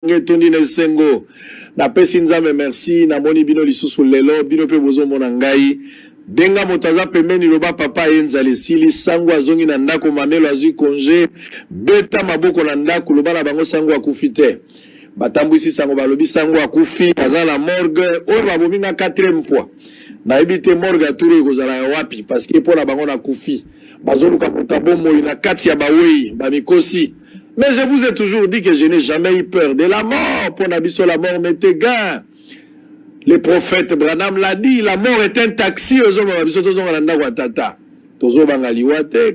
Tondi Nesengo. Na pesi nzambe merci. Na moni bino lisusu lelo. Bino pe bozo mona ngai. Denga motaza pembeni loba papa enzale sili. Sango azongi na ndako mamelo azui konje. Beta maboko na ndako loba na bango sango akufite. Batambwisi sango balobi sango akufi. Aza la morgue. Oyo babomi nga 4e fois. Na ebite morgue aturu ekozala wapi. Parce que po na bango na kufi. Bazoluka kotabomo ina kati ya bawei. Bamikosi. Mais je vous ai toujours dit que je n'ai jamais eu peur de la mort. Pour Nabiso, la mort m'était gain. Le prophète Branham l'a dit, la mort est un taxi.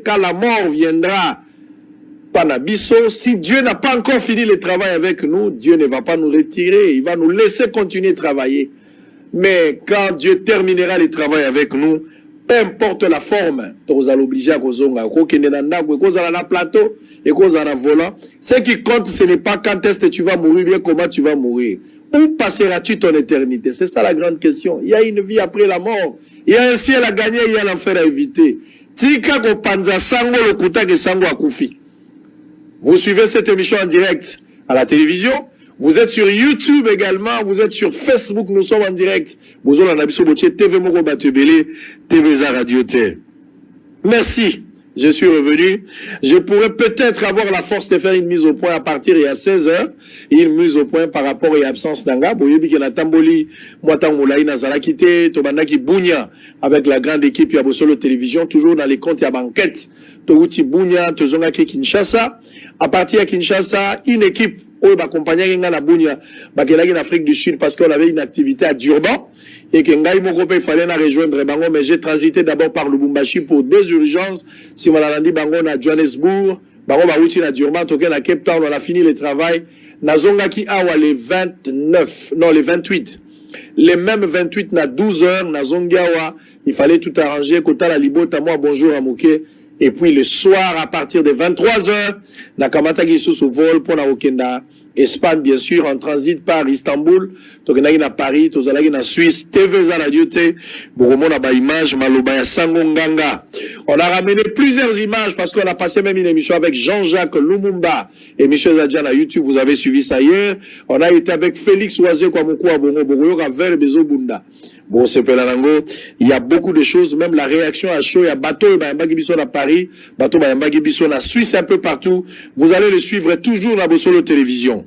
Quand la mort viendra, Panabiso, si Dieu n'a pas encore fini le travail avec nous, Dieu ne va pas nous retirer. Il va nous laisser continuer de travailler. Mais quand Dieu terminera le travail avec nous, peu importe la forme, tu vas l'obliger à kozonga, kozala na plateau et kozala volant. Ce qui compte, ce n'est pas quand est-ce que tu vas mourir, bien comment tu vas mourir. Où passeras-tu ton éternité? C'est ça la grande question. Il y a une vie après la mort. Il y a un ciel à gagner, il y a l'enfer à éviter. Tika ko panza sango lokuta ke sango akufi. Vous suivez cette émission en direct à la télévision. Vous êtes sur YouTube également, vous êtes sur Facebook, nous sommes en direct. TV Moko Batebele, TVza Radio T. Merci, je suis revenu. Je pourrais peut-être avoir la force de faire une mise au point à partir de 16h. Une mise au point par rapport à l'absence d'Anga. Boyebi ki na tamboli, Mwatangoulaï Nazalakite, Tobandaki Bounia, avec la grande équipe Yabosolo Télévision, toujours dans les comptes et à banquette. Toguti Bounia, Tozongaki Kinshasa. À partir de Kinshasa, une équipe où accompagner na Bounia, bakelaki en Afrique du Sud parce qu'on avait une activité à Durban et que ngai moko pe fallait na rejoindre bango, mais j'ai transité d'abord par Lubumbashi pour des urgences. Si on a dit bango na Johannesburg, bango ba uti na Durban, toke na Cape Town, on a fini le travail. Na zongaki awa les 29, non les 28. Les mêmes 28 na 12h na zongiawa, il fallait tout arranger, kota la libota moi bonjour à Mouké. Et puis le soir, à partir de 23h, na kamataki sous vol pour na okenda Espagne, bien sûr, en transit par Istanbul, tokenaki na Paris, tozalaki na Suisse, TVza Radio T, bokomona ba image, maloba ya sango nganga. On a ramené plusieurs images parce qu'on a passé même une émission avec Jean-Jacques Lumumba, émission Zadja à YouTube, vous avez suivi ça hier. On a été avec Félix Oazé Kwamuku à Bongo, Bongo, vers Bezo Bunda. Bon, c'est Pelanango. Il y a beaucoup de choses, même la réaction à chaud. Il y a bateau, Bayambagi Bisson à Paris, bateau Bayambagi Bisson à Suisse, un peu partout. Vous allez le suivre toujours dans Bossolo Télévision.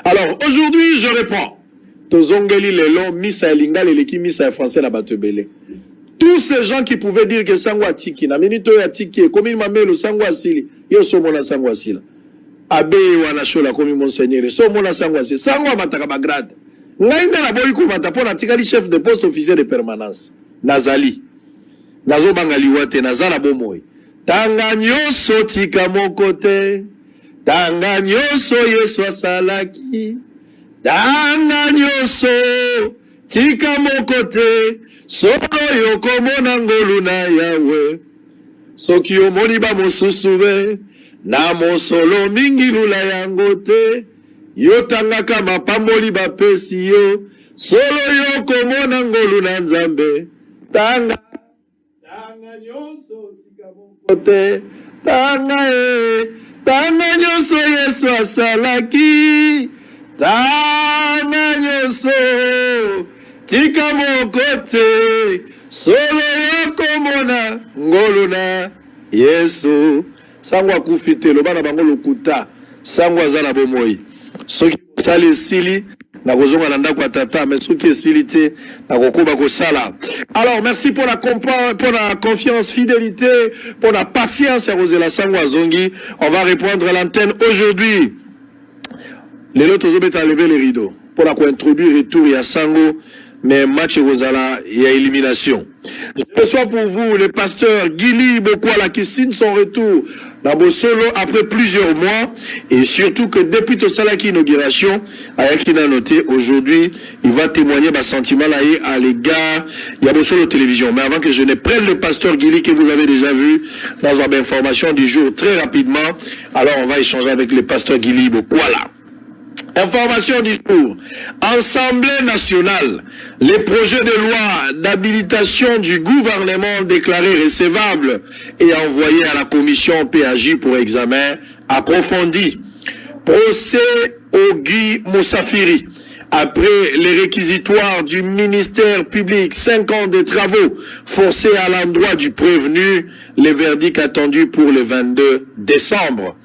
Alors, aujourd'hui, je réponds. Tozongeli Lelo, Missa Elinga, l'équipe Missa Français, la Batebele. Tous ces gens qui pouvaient dire que Sangwa Tiki, na minito ya Tiki, comme il m'a mis le Sangwa Sili, yo somona Sangwa Sili. Abe Wanachola, comme Monseigneur, somona Sangwa Sili. Sangwa Matakabagrade. Ngainda na boyi kumata po na tikali chef de poste officier de permanence nazali nazo bangali wate nazala bomoi tanga nyoso tika mokote tanga nyoso Yesu asalaki tanga nyoso tika mokote solo yokomona ngolu na yawe soki omoni ba mosusube na mosolo mingi lula yango te yotanga kama pamboli bapesi yo solo yo komona ngolu na nzambe tanga nyonso tika mokote tanga nyonso Yesu asalaki tanga nyonso tika mokote solo yo komona ngolu na Yesu sangwa kufite lobana bango lokuta sangwa zana bomoi soki sali sili na kozonga na ndako tata mais soki silité na kokoba ko sala. Alors merci pour la confiance, fidélité, pour la patience à Rosela Sangwa Zongi. On va répondre à l'antenne aujourd'hui. Les autres ont à lever les rideaux pour la introduire retour à Sango, mais match Rosala et à élimination. Je reçois pour vous le pasteur Guili Bokwala qui signe son retour dans Bossolo après plusieurs mois et surtout que depuis Tosalaki inauguration, Ayaki a noté aujourd'hui, il va témoigner ma sentiment là à l'égard de Bossolo Télévision. Mais avant que je ne prenne le pasteur Guili que vous avez déjà vu dans une information du jour très rapidement, alors on va échanger avec le pasteur Guili Bokwala. Information du jour. Assemblée nationale. Les projets de loi d'habilitation du gouvernement déclarés recevables et envoyés à la commission PAJ pour examen approfondi. Procès Ogui Moussafiri. Après les réquisitoires du ministère public, 5 ans de travaux forcés à l'endroit du prévenu, le verdict attendu pour le 22 décembre.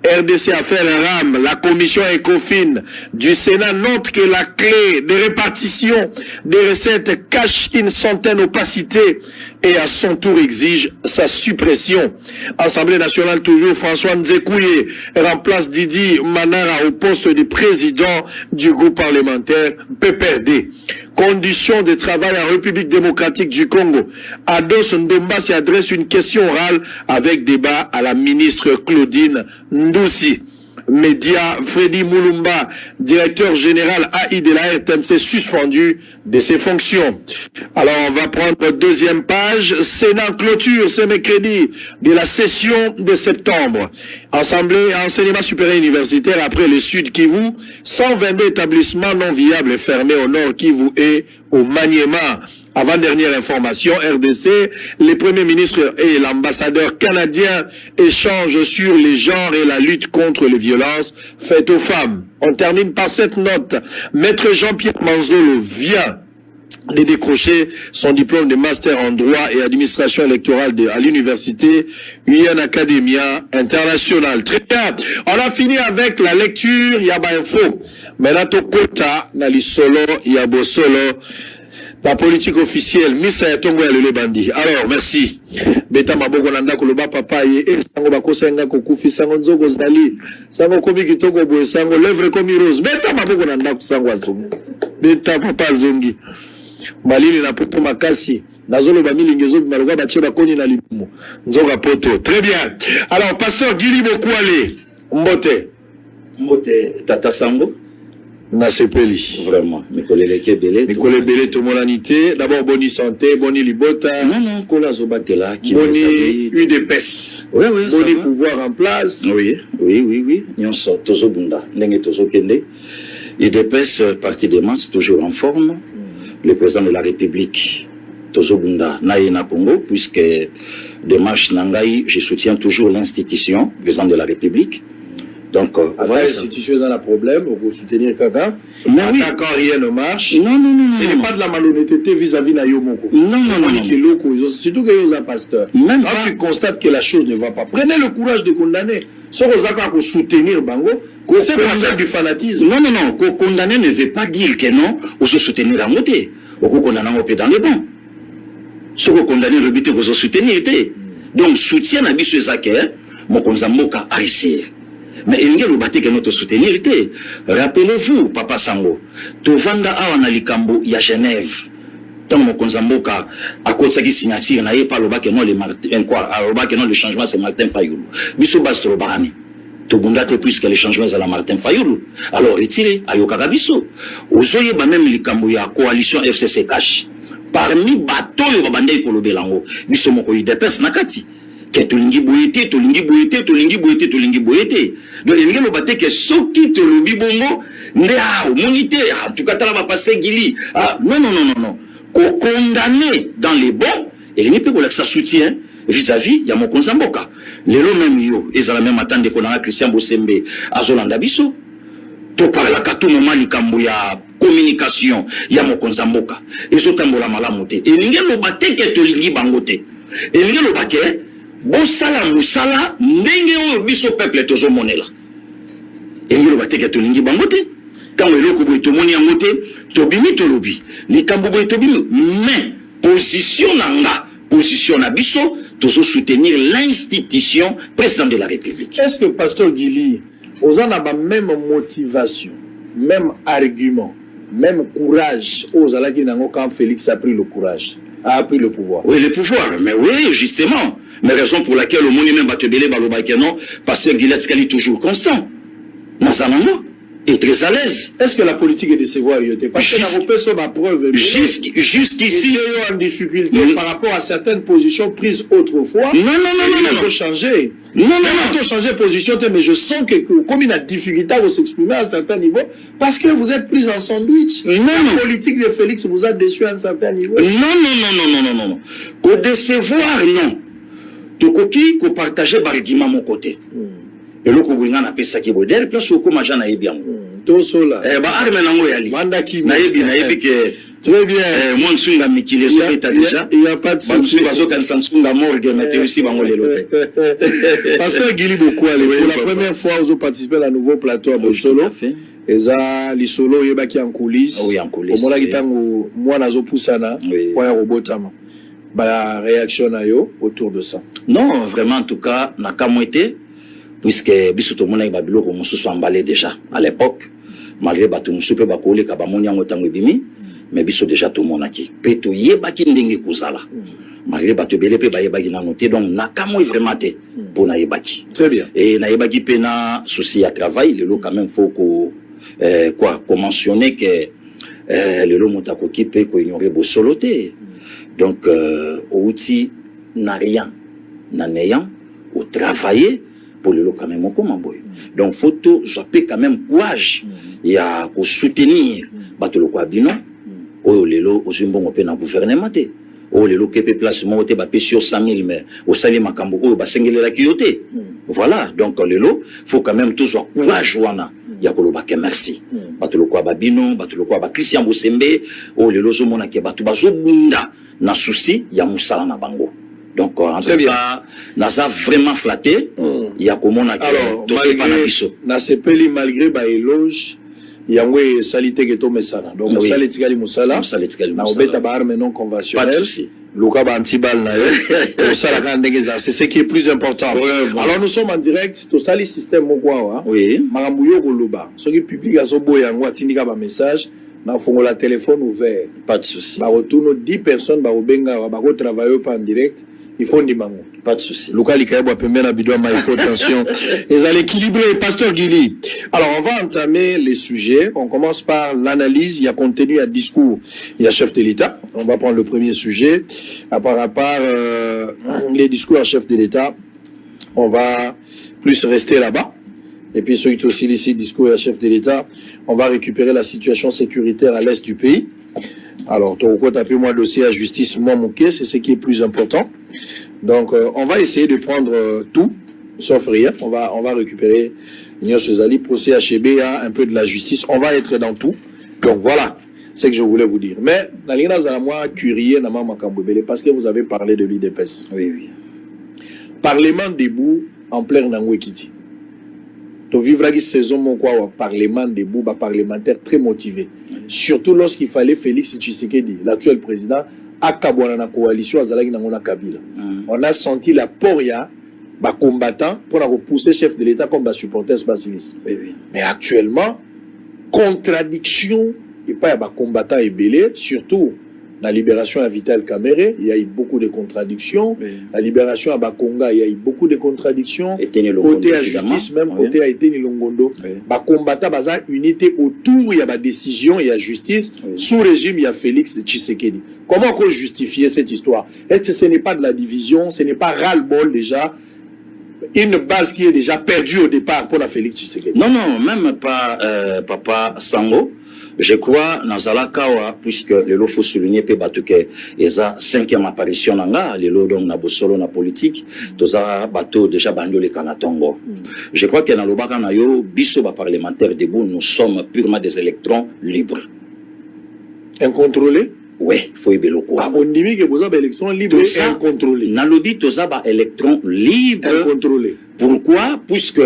RDC Affaires RAM, la commission ECOFIN du Sénat note que la clé de répartition des recettes cache une certaine opacité et à son tour exige sa suppression. Assemblée nationale toujours, François Nzekouye remplace Didi Manara au poste de président du groupe parlementaire PPRD. Conditions de travail en République démocratique du Congo. Ados Ndomba s'adresse une question orale avec débat à la ministre Claudine Ndoussi. Média, Freddy Moulumba, directeur général AI de la RTMC, suspendu de ses fonctions. Alors, on va prendre deuxième page. Sénat clôture ce mercredi de la session de septembre. Assemblée enseignement supérieur universitaire après le Sud Kivu, 122 établissements non viables fermés au Nord Kivu et au Maniema. Avant-dernière information, RDC, le Premier ministre et l'ambassadeur canadien échangent sur les genres et la lutte contre les violences faites aux femmes. On termine par cette note. Maître Jean-Pierre Manzolo vient de décrocher son diplôme de master en droit et administration électorale à l'université Union Academia International. Très bien. On a fini avec la lecture Yaba Info. Maintenant, Tokota, Nali Solo, Yabo Solo. La politique officielle, Missa Yatongo ya lele bandi. Alors, merci. Beta maboko nanda koloba papa ye, sango bakosa nga kokufi, sango nzoko zali, sango komi kitoko boye, sango lèvre komi rose. Beta maboko nanda kusango azongi. Beta papa zongi. Malili na poto makasi. Nazolo bamili ngezo bimaroga bache bakoni na libumu. Nzoka poto. Très bien. Alors, pasteur Gili Bokwale, Mbote. Mbote, Tata Sango. Nasepeli. Vraiment. Mikole Belé. Mikole Belé, tout mon anité. D'abord, bonne santé, bonne libota. Non, Kola Zobatela. Bonne UDPS. Oui, bonne pouvoir en place. Oui. Nyon so, Tozo Bunda. Nenge Tozo Kende. UDPS, parti des masses, toujours en forme. Le président de la République, Tozo Bunda, Naïna Congo, puisque démarche Nangaï, je soutiens toujours l'institution, président de la République. Donc, voilà. L'institution a un problème, on peut soutenir Kaka. Mais oui. Quand rien ne marche. Non. Ce n'est pas de la malhonnêteté vis-à-vis de Yomoko. Non. Surtout que vous êtes pasteur. Même quand tu constates que la chose ne va pas, prenez le courage de condamner. Sans vous soutenir Bango, c'est pas du fanatisme. Non. Condamner ne veut pas dire que non, on se soutenir dans le côté. On condamne dans les bons. Ce qu'on condamne, le but est de soutenir. Donc, soutien à Bissou Zaker, mon konzamboka à réussir. Mais il y a le bâti que notre soutenir. Rappelez-vous, Papa Sango, Tovanda Awana Likambo, il y a Genève. Tant mon konzamboka, à cause de la signature, n'a pas le bac et non le Martin, quoi, le bac et non le changement, c'est Martin Fayoulou. Bissou Bastro Barani. Tobunda te plus que les changements à la Martin Fayoulou. Alors, retirez, Ayokaka Bissou. Ozoye, même Likambo, il y a coalition FCC Cash. Parmi bateaux, il y a Bandai Kolobelango. Bissou Moko UDPS Nakati. Que tolingi boyete. Donc, il y a le bâté que ceux qui te le bibongo, monité, en tout cas, tu vas passer Gili. Non. Qu'on condamne dans les bons, et il n'y a pas que ça soutient vis-à-vis, il y a mon konzamboka. Les lots même yo, ils ont la même attente qu'on a Christian Bossembe, à Zolanda Bisso. Tu parles à tout moment, il y a communication, il y a mon konzamboka. Et je t'en la malamote. Et il y a le bâté que tu lingi bangote. Et il y a le bâté, bon sala musala ndenge oyo biso peuple tozo monela engelo bateke to lingi bangote tango eloko boy to moni yango te to bimi to lobi likambo boy to bimi mais position na biso tozo soutenir l'institution président de la République. Est-ce que pasteur Gili ozana ba même motivation, même argument, même courage ozala ki nango quand Félix a pris le courage, a pris le pouvoir? Oui, le pouvoir, mais oui, justement. Mais raison pour laquelle au monde même Batebele Balobakeno, parce que Guillet Skali toujours constant. Nazanamo est très à l'aise. Est-ce que la politique est décevoir? Parce que la repère sur ma preuve. Jusqu'ici. En difficulté par rapport à certaines positions prises autrefois. Non. Il faut changer. Non. Il faut changer de position, mais je sens que comme il a difficulté à s'exprimer à un certain niveau, parce que vous êtes pris en sandwich. La politique de Félix vous a déçu à un certain niveau. Non. Pour décevoir, non. Tokoki ko partager barigima mon côté. Et le Kouina n'a pas ça qui est modèle, place au Komajana et bien. Tosola. Arme nango yali. Manda qui nayebi que très bien. Mon sunga mikile so beta déjà. Il y a pas de souci. Baso kan sansunga morgue mais aussi bango les loté. Pasteur Guili Bokwale, pour la première fois vous participez à la nouveau plateau à Bosolo. Eza li solo yebaki en coulisses. Oui, en coulisses. Omona kitango moi nazo pusana kwa ya robotama. Ba réaction na yo autour de ça. Non, vraiment en tout cas na kamwete puisque biso to mona ba biloko mususu emballé déjà à l'époque malgré bato mususu pe bakole ka ba moni yango tango bimi mais biso déjà to monaki pe to yebaki ndenge kozala. Malgré bato belé pe ba yebaki na noté donc na kamwe vraiment té pour na yebaki. Très bien. Et na yebaki pe na souci à travail le quand même faut ko qu'on mentionner que le lot motakoki peut ignorer Bosoloté. Donc outil n'a rien n'a néant au travailler pour le lot quand même comme boy. Donc photo j'appelle quand même courage il y a pour soutenir batolo kwa bino o lelo o zimbongo pe na gouvernement te o lelo kepe place mo te ba pesio 100 000 mais au sali makambo o ba sengelela kiyote. Voilà donc lelo faut quand même toujours courage wana ya koloba ke merci batolo kwa babino batolo kwa ba Christian Bosembe o lelo zo mona ke batu bazo bunda na souci ya musala na bango. Donc en tout cas naza vraiment flatté ya komona ke to se pa na biso na sepeli malgré ba éloge yango salité que to mesana donc musala etikali musala na obeta ba arme non conventionnelle Luka ba antibal na yo to sala ka ndenge za c'est ce qui est plus important. Alors nous sommes en direct to sali système mokwa oui makambu yo koloba soki public azo boya yango atindika ba message na fongola téléphone ouvert pas de souci ba retourno 10 personnes ba obenga ba ko travailler pas en direct il faut ndimango pas de souci Luka likayebwa pembeni na bidwa ma hypotension et à l'équilibré pasteur Guili. Alors on va entamer les sujets, on commence par l'analyse, il y a contenu, il y a discours, il y a chef de l'État. On va prendre le premier sujet par rapport les discours à chef de l'État. On va plus rester là-bas. Et puis ceux qui aussi ici discours à chef de l'État, on va récupérer la situation sécuritaire à l'est du pays. Alors, Toroko tapé moi dossier à justice, moi Mouké, c'est ce qui est plus important. Donc, on va essayer de prendre tout, sauf rien. On va récupérer Ignace Sezali, procès HB, un peu de la justice. On va être dans tout. Donc, voilà, c'est ce que je voulais vous dire. Mais, Nalina Zalamwa, curieux, Nama Makambobele, parce que vous avez parlé de l'IDPS. Oui, oui. Parlement debout, en plein Nangwekiti. To vivre la saison mon quoi parlement debout, parlementaire très motivé. Surtout lorsqu'il fallait Félix Tshisekedi, l'actuel président, à Kabwana na coalition Azalaki Nangona Kabila. On a senti la poria, combattant pour repousser chef de l'État comme supporter spatialiste. Oui, oui. Mais actuellement, contradiction et pas combattant et belé, surtout la libération à Vital Kamere, il y a eu beaucoup de contradictions. Oui. La libération à Bakonga, il y a eu beaucoup de contradictions. Côté à justice, même oui. Côté à Eteni Longondo. Oui. Combattant baza unité autour, il y a décision, il y a justice. Oui. Sous régime, il y a Félix Tshisekedi. Comment on justifier cette histoire? Est-ce que ce n'est pas de la division, ce n'est pas ras-le-bol déjà? Une base qui est déjà perdue au départ pour la Félix Tshisekedi. Non, non, même pas Papa Sango. Je crois Nazala Kawa, puisque le lot faut souligner que Batuke est sa 5e apparition nanga, le lot donc na bosolo na politique, toza bateau déjà bandolé Kanatongo. Je crois que dans le baka na yo, biso ba parlementaire debout, nous sommes purement des électrons libres. Incontrôlés? Oui, faut y beloko. On dit que vous avez électrons libres et incontrôlés. Nalobi toza ba électrons libres. Incontrôlés. Pourquoi? Puisque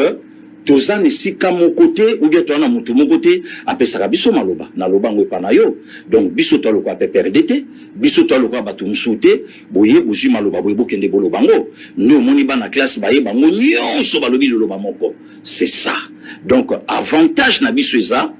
toza ne sika mon côté ou bien toi na mutu mon côté apesaka biso maloba na loba ngwe na yo donc biso to lokwa pe perdete biso to lokwa batu musute boye bozui maloba boye bokende boloba ngo no moni ba na classe baye bango nyonso balobi loba moko c'est ça donc avantage na biso eza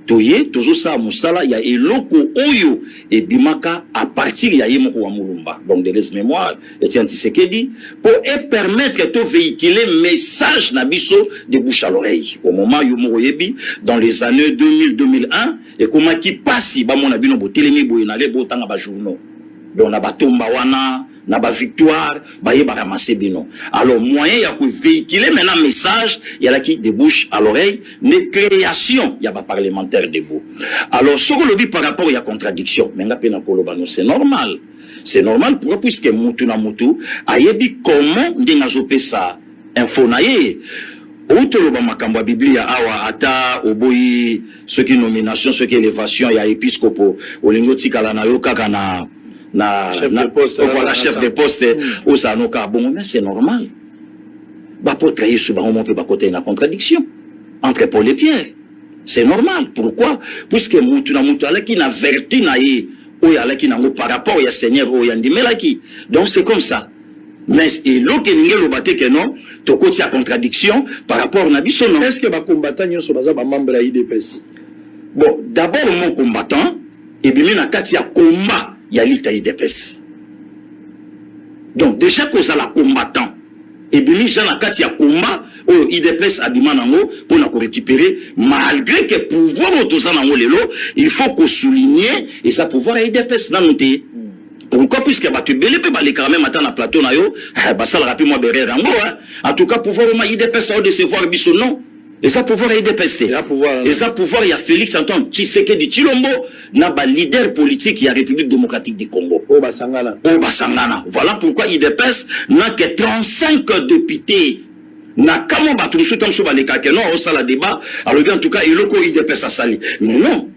toye tozo sa musala ya eloko oyo e bimaka à partir ya yemoko wa mulumba donc de les mémoires et Tshisekedi pour permettre de véhiculer message na biso de bouche à l'oreille au moment yo mo yebi dans les années 2000-2001 et comment qui passe ba mona bino botelemi boye na le botanga ba journaux donc na batomba wana na ba victoire ba yeba ramasser bino alors moyen ya ko véhiculer maintenant message ya la qui débouche à l'oreille ne création ya ba parlementaire debout alors ce que le dit par rapport à contradiction mais ngape na kolobano c'est normal pourquoi puisque mutu na mutu ayebi comment ndenga zopesa info na ye Outoloba makambo Biblia awa ata oboyi ce qui nomination ce qui élévation ya épiscopo olingo tikala na yo kaka na chef de poste voilà chef de poste au sanoka bon mais c'est normal. Ba pour trahir sur on peut pas côté une contradiction entre Paul et Pierre. C'est normal. Pourquoi? Puisque mutu ala qui na vertu na ye o ya la qui na par rapport au Seigneur o ya ndimela ki. Donc c'est comme ça. Mais et l'autre le baté que non, to côté à contradiction par rapport à Nabiso non. Est-ce que les combattants sont membre de l'IDPS? Bon, d'abord mon combattant et bien na kati ya combat ya l'ita IDPS. Donc déjà que ça la combattant et bien j'ai na kati ya combat au IDPS abima nango pour na récupérer malgré que pouvoir autosa nango lelo, il faut qu'on souligner et ça pouvoir IDPS dans noté. Pourquoi? Puisque tu belé pe balé quand même attendre na plateau na yo, bah ça le rapide moi berrer rango hein. En tout cas pouvoir ma IDPS au décevoir biso non. Et ça pouvoir IDPS. Et ça pouvoir il y a Félix Antoine Tshisekedi Tshilombo na ba leader politique il y a République démocratique du Congo. Oh basangana. Voilà pourquoi IDPS n'a que 35 députés. Na kamo ba tu soutam so baleka que non au sala débat alors en tout cas il loko IDPS a sali. Mais non.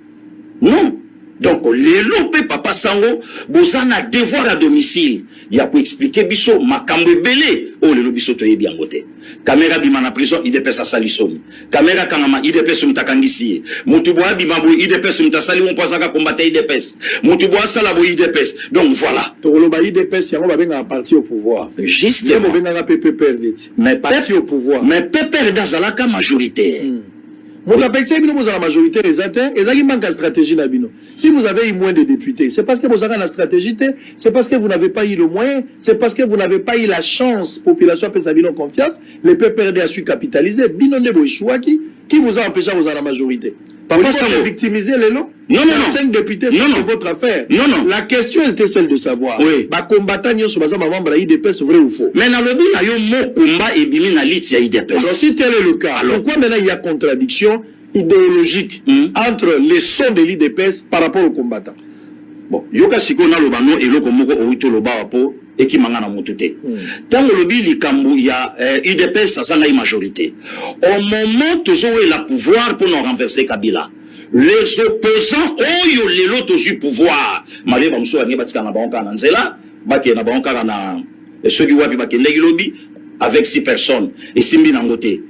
Non. Donc, les lopes papa sango, bozana devoir à domicile. Il y a pour expliquer biso, makambe belé. Oh, le biso toye bien côté. Caméra bimana prison, IDPS a salisoni. Caméra kanama, IDPS mtakangisi. Mutuboa bimabo, IDPS mtasali, on pense à combattre IDPS. Mutuboa salabo IDPS. Donc, voilà. Toloba IDPS, y'a un parti au pouvoir. Justement. Mais parti au pouvoir. Mais PPR dans la majorité. Vous avez la majorité des atteints, et il manque de stratégie. Si vous avez eu moins de députés, c'est parce que vous avez la stratégie, c'est parce que vous n'avez pas eu le moyen, c'est parce que vous n'avez pas eu la chance, population a sa confiance, les PPRD a su capitaliser, qui vous a empêché à vous avoir la majorité. Papa, vous victimiser les lots? Non. 5 députés, c'est votre affaire. Non. La question était celle de savoir. Oui. Combattant, sur ma membre IDPS, vrai ou faux? Mais dans le but, il y a un combat et bimi na lit, il y a IDPS. Alors, si tel est le cas, pourquoi maintenant il y a contradiction idéologique entre les sons de l'IDPS par rapport aux combattants? Bon, yoka siko na lobano et loko moko oito loba wapo et qui mangana motute. Tant le lobby likambu il y a IDPS ça na majorité. Au moment toujours il la pouvoir pour nous renverser Kabila. Les opposants oyo lelo tozu pouvoir. Malé ba mso ngeba tika na banka na nzela, ba ke na banka na ceux qui wapi ba ke ndeki lobby avec 6 personnes et simbi na ngote.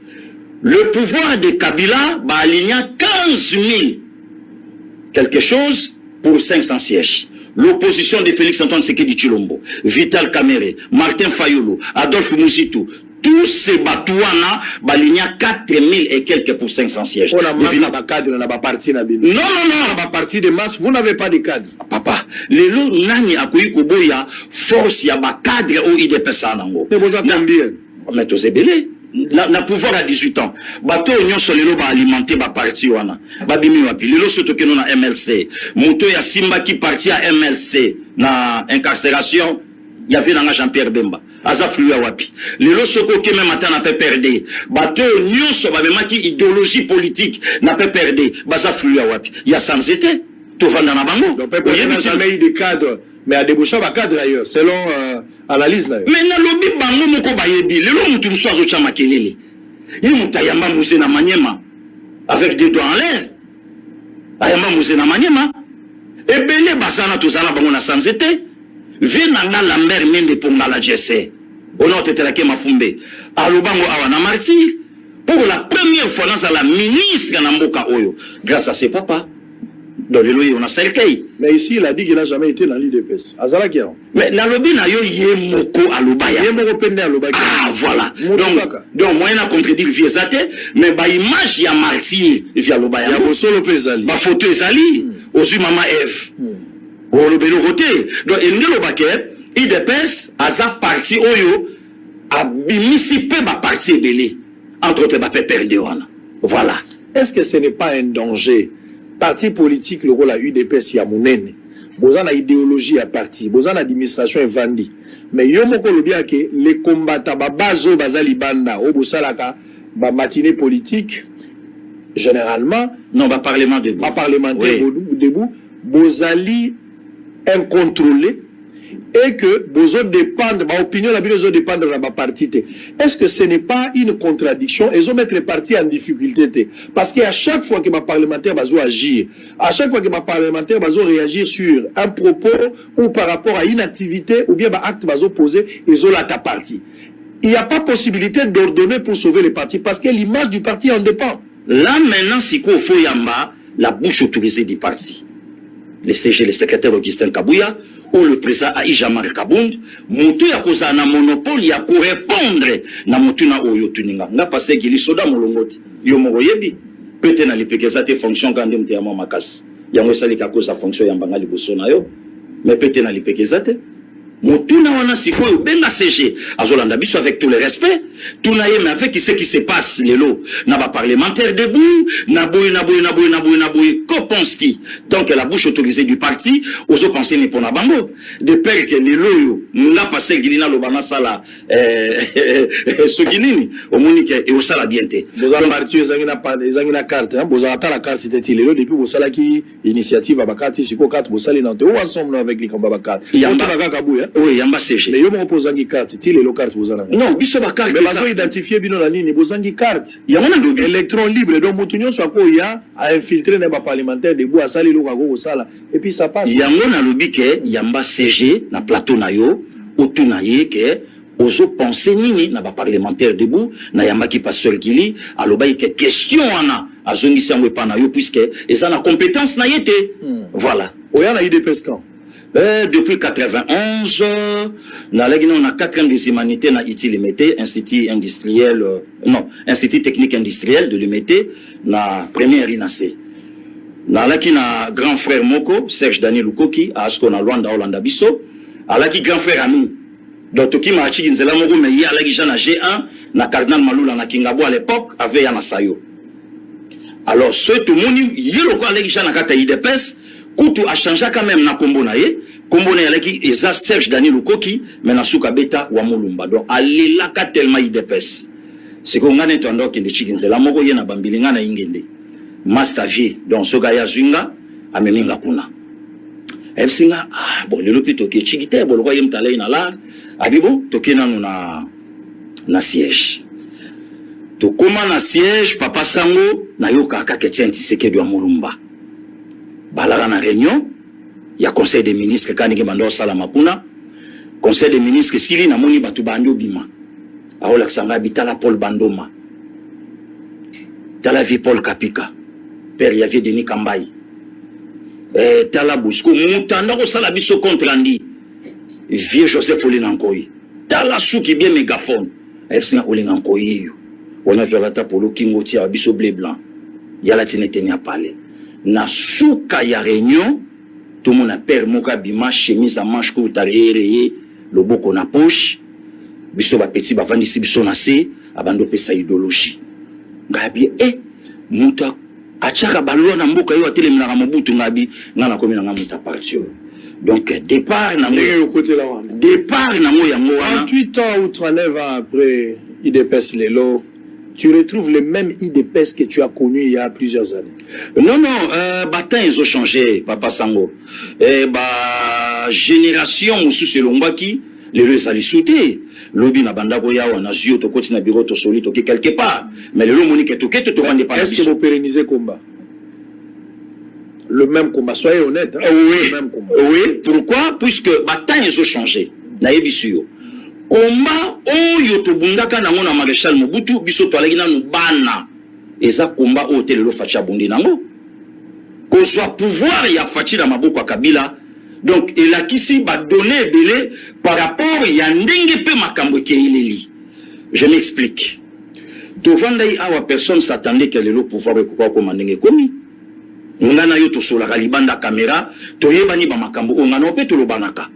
Le pouvoir de Kabila va aligner 15 000 quelque chose pour 500 sièges. L'opposition de Félix Antoine Tshisekedi Tshilombo, Vital Kamerhe, Martin Fayulu, Adolphe Muzitu, tous ces batouana va aligner 4 000 et quelques pour 500 sièges. On a pas cadre, on n'a pas parti na bino. Non. On n'a pas parti de masse, vous n'avez pas de cadre. Papa, les lots nani akoyi koboya force ya ba cadre au IDPS nango. Mais vous attendez bien. Mais tous ces belés. Na pouvoir à 18 ans. Bato union sur les lots va alimenter ba parti wana. Ba bimi wapi. Les lots surtout que nous na MLC. Moto ya Simba qui parti à MLC na incarcération. Il y avait dans Jean-Pierre Bemba. Aza flua wapi. Les lots surtout que même matin n'a pas perdu. Bato union sur ba même qui idéologie politique n'a pas perdu. Baza flua wapi. Il y a sans été. Tout va dans la bango. Donc peut-être qu'il n'y a jamais eu de cadre. Mais à déboucher un cadre ailleurs, selon analyse. Mais na lobby bango moko bayebi, lelo mutu mso azo chama kelele. Ye mutayamba muse na Maniema avec des doigts en l'air. Ayamba muse na Maniema. Ebele basana tozala bango na sanzete. Vena na la mer mende pour la jesse. Ono tetelake mafumbe. Alobango awa na martyr. Pour la première fois dans la ministre na mboka oyo, grâce à ses papas. Dans les lois, on a cercueil. Mais ici, il a dit qu'il n'a jamais été dans l'IDPS. Mais dans le bin, il y a moko alobaya. Ah, voilà. Donc, moi, il a contredit le viezate, mais bah, image, il y a martyr, via l'obaya. Il y a solo pesali. Bah, photo ezali, aux maman F. Ou le belo côté. Donc, il y a le baquet, IDPS, a sa partie, oyo, a bimisipé ma partie belé. Entre autres, bah, perdre. Voilà. Est-ce que ce n'est pas un danger? Parti politique, le rôle à UDPS, il y a mon aîné. Bozan a idéologie à parti, bozan administration est vendue. Mais yo moko le bien que les combattants, bazo bazali banda, au bosalaka, matinée politique, généralement, non, parlement debout. Parlementaire debout, bozali incontrôlé, et que besoin dépendre, ma opinion, la besoin dépendre de ma partie. Est-ce que ce n'est pas une contradiction? Ils ont mettre les partis en difficulté. Parce qu'à chaque fois que ma parlementaire va agir, à chaque fois que ma parlementaire va réagir sur un propos ou par rapport à une activité ou bien un acte va poser, ils ont la partie. Il n'y a pas possibilité d'ordonner pour sauver les partis parce que l'image du parti en dépend. Là maintenant, si qu'on faut yamba, la bouche autorisée du parti. Le CG, le secrétaire Augustin Kabouya, ou le président Aïjamar Kabound, Moutou ya koza na monopole ya ko répondre na Moutou na oyo tuninga. Nga passé gili soda molongoti. Yo moroyebi. Pete na lipekeza te fonction quand ndem te ya makas. Yango sali ka koza fonction ya mbanga liboso na yo. Mais pete na lipekeza te. Moutou na wana sikoyo benga CG. Azolanda biso avec tout le respect. Tout na mais avec ce qui se passe lelo. Na ba parlementaire debout, na boy. Qu'en pense-t-il? Donc la bouche autorisée du parti, oso penser ni pour na bango. De peur que lelo n'a passé gilina lobana sala ce gilini au monique et au sala bienté. Vous avez parti ezangina carte hein, vous avez la carte c'était lelo depuis vous sala qui initiative abakati siko carte vous sali na te ou ensemble avec les kamba bakati. Yamba Kabouya. Oui, yamba CG. Mais yo mo posangi carte, ti lelo carte vous avez. Non, biso ba carte. Mais bazo identifier bino la ligne, posangi carte. Ya wana ndobi électron libre donc mutunyo soit ko ya a infiltrer na ba parlementaire debout à sali lo kako sala et puis ça passe. Yango na lobi ke yamba CG na plateau na yo otuna ye ke ozo penser nini na ba parlementaire debout na yamba ki pasteur Kili aloba ke question wana azongi sango pa na yo puisque eza na compétence na yete. Voilà. Oya na IDPS quand depuis 91, on a 4 ans de humanité na ITI Limité, Institut industriel, Institut technique industriel de Limité, na première INAC. Na laki na grand frère Moko, Serge Daniel Lukoki, à Asko na Luanda Hollanda Bisso, à laki grand frère Ami. Donc Toki Mahachi Ginzela Moko, mais il y a laki na G1, na Cardinal Malula na Kingabo à l'époque, avec Yana Sayo. Alors, ce tout le monde, il y a le quoi laki na kata IDPS, Koutou a changé quand même na kombo na ye. Kombo na yalaki eza Serge Daniel Lukoki, mais na suka beta wa Mulumba. Donc alelaka tellement idepes. C'est qu'on ngane to ando kende chikinzela moko ye na bambilinga na ingende. Master vie. Donc soga ya zunga ameminga kuna. Elsinga bon lelo pito ke chikite bo lo yem talay na la. Abibo toke na na siège. To koma na siège papa sango na yoka ka ketien tiseke do Mulumba. Balara na réunion, il y a conseil des ministres quand il mando sala makuna, conseil des ministres sili na moni batu bandio bima. Aola sanga bitala Paul Bandoma. Tala vie Paul Kapika. Père Yavier Denis Kambai. Tala Bousko mutanda ko sala biso contre Andi. Vieux Joseph Olinankoy. Tala souki bien mégaphone. Epsina Olinankoy yo. On a violata polo kingoti a biso blé blanc. Yala tinetenia parler. Na souka ya réunion, tout le monde a père moka bima, chemise à manche courte à rayé, le boko na poche, biso ba petit ba vandi si biso na se, abando pesa idéologie. Ngabi muta achaka balwa na mboka yo atele mina mabutu ngabi ngana komi na ngamuta partio. Donc départ na mo ya mo 38 ans ou 39 ans après IDPS Lelo, tu retrouves les mêmes IDPS que tu as connus il y a plusieurs années. Non, temps ils ont changé, Papa Sango. Génération, Moussou Selongwaki, les deux allaient sauter. Lobi na banda goya ou na zio to koti na bureau to soli to quelque part. Mais le monique to keto to vendre pas. Est-ce que vous pérennisez combat? Le même combat, soyez honnête. Hein? Oui, le même combat. Oui, pourquoi? Puisque temps ils ont changé. Na yebisio. Combat oyo to bundaka nango na Maréchal Mobutu biso to alaki na bana. Eza combat o telelo facha bundi nango. Ko soit pouvoir ya fachi na maboko ya Kabila. Donc il a qu'ici ba donner belé par rapport ya ndenge pe makambo ke ileli. Je m'explique. To vandai awa personne s'attendait que le pouvoir ko ko ndenge komi. Ngana yo to sola libanda caméra to yebani ba makambo o ngana pe to lobanaka.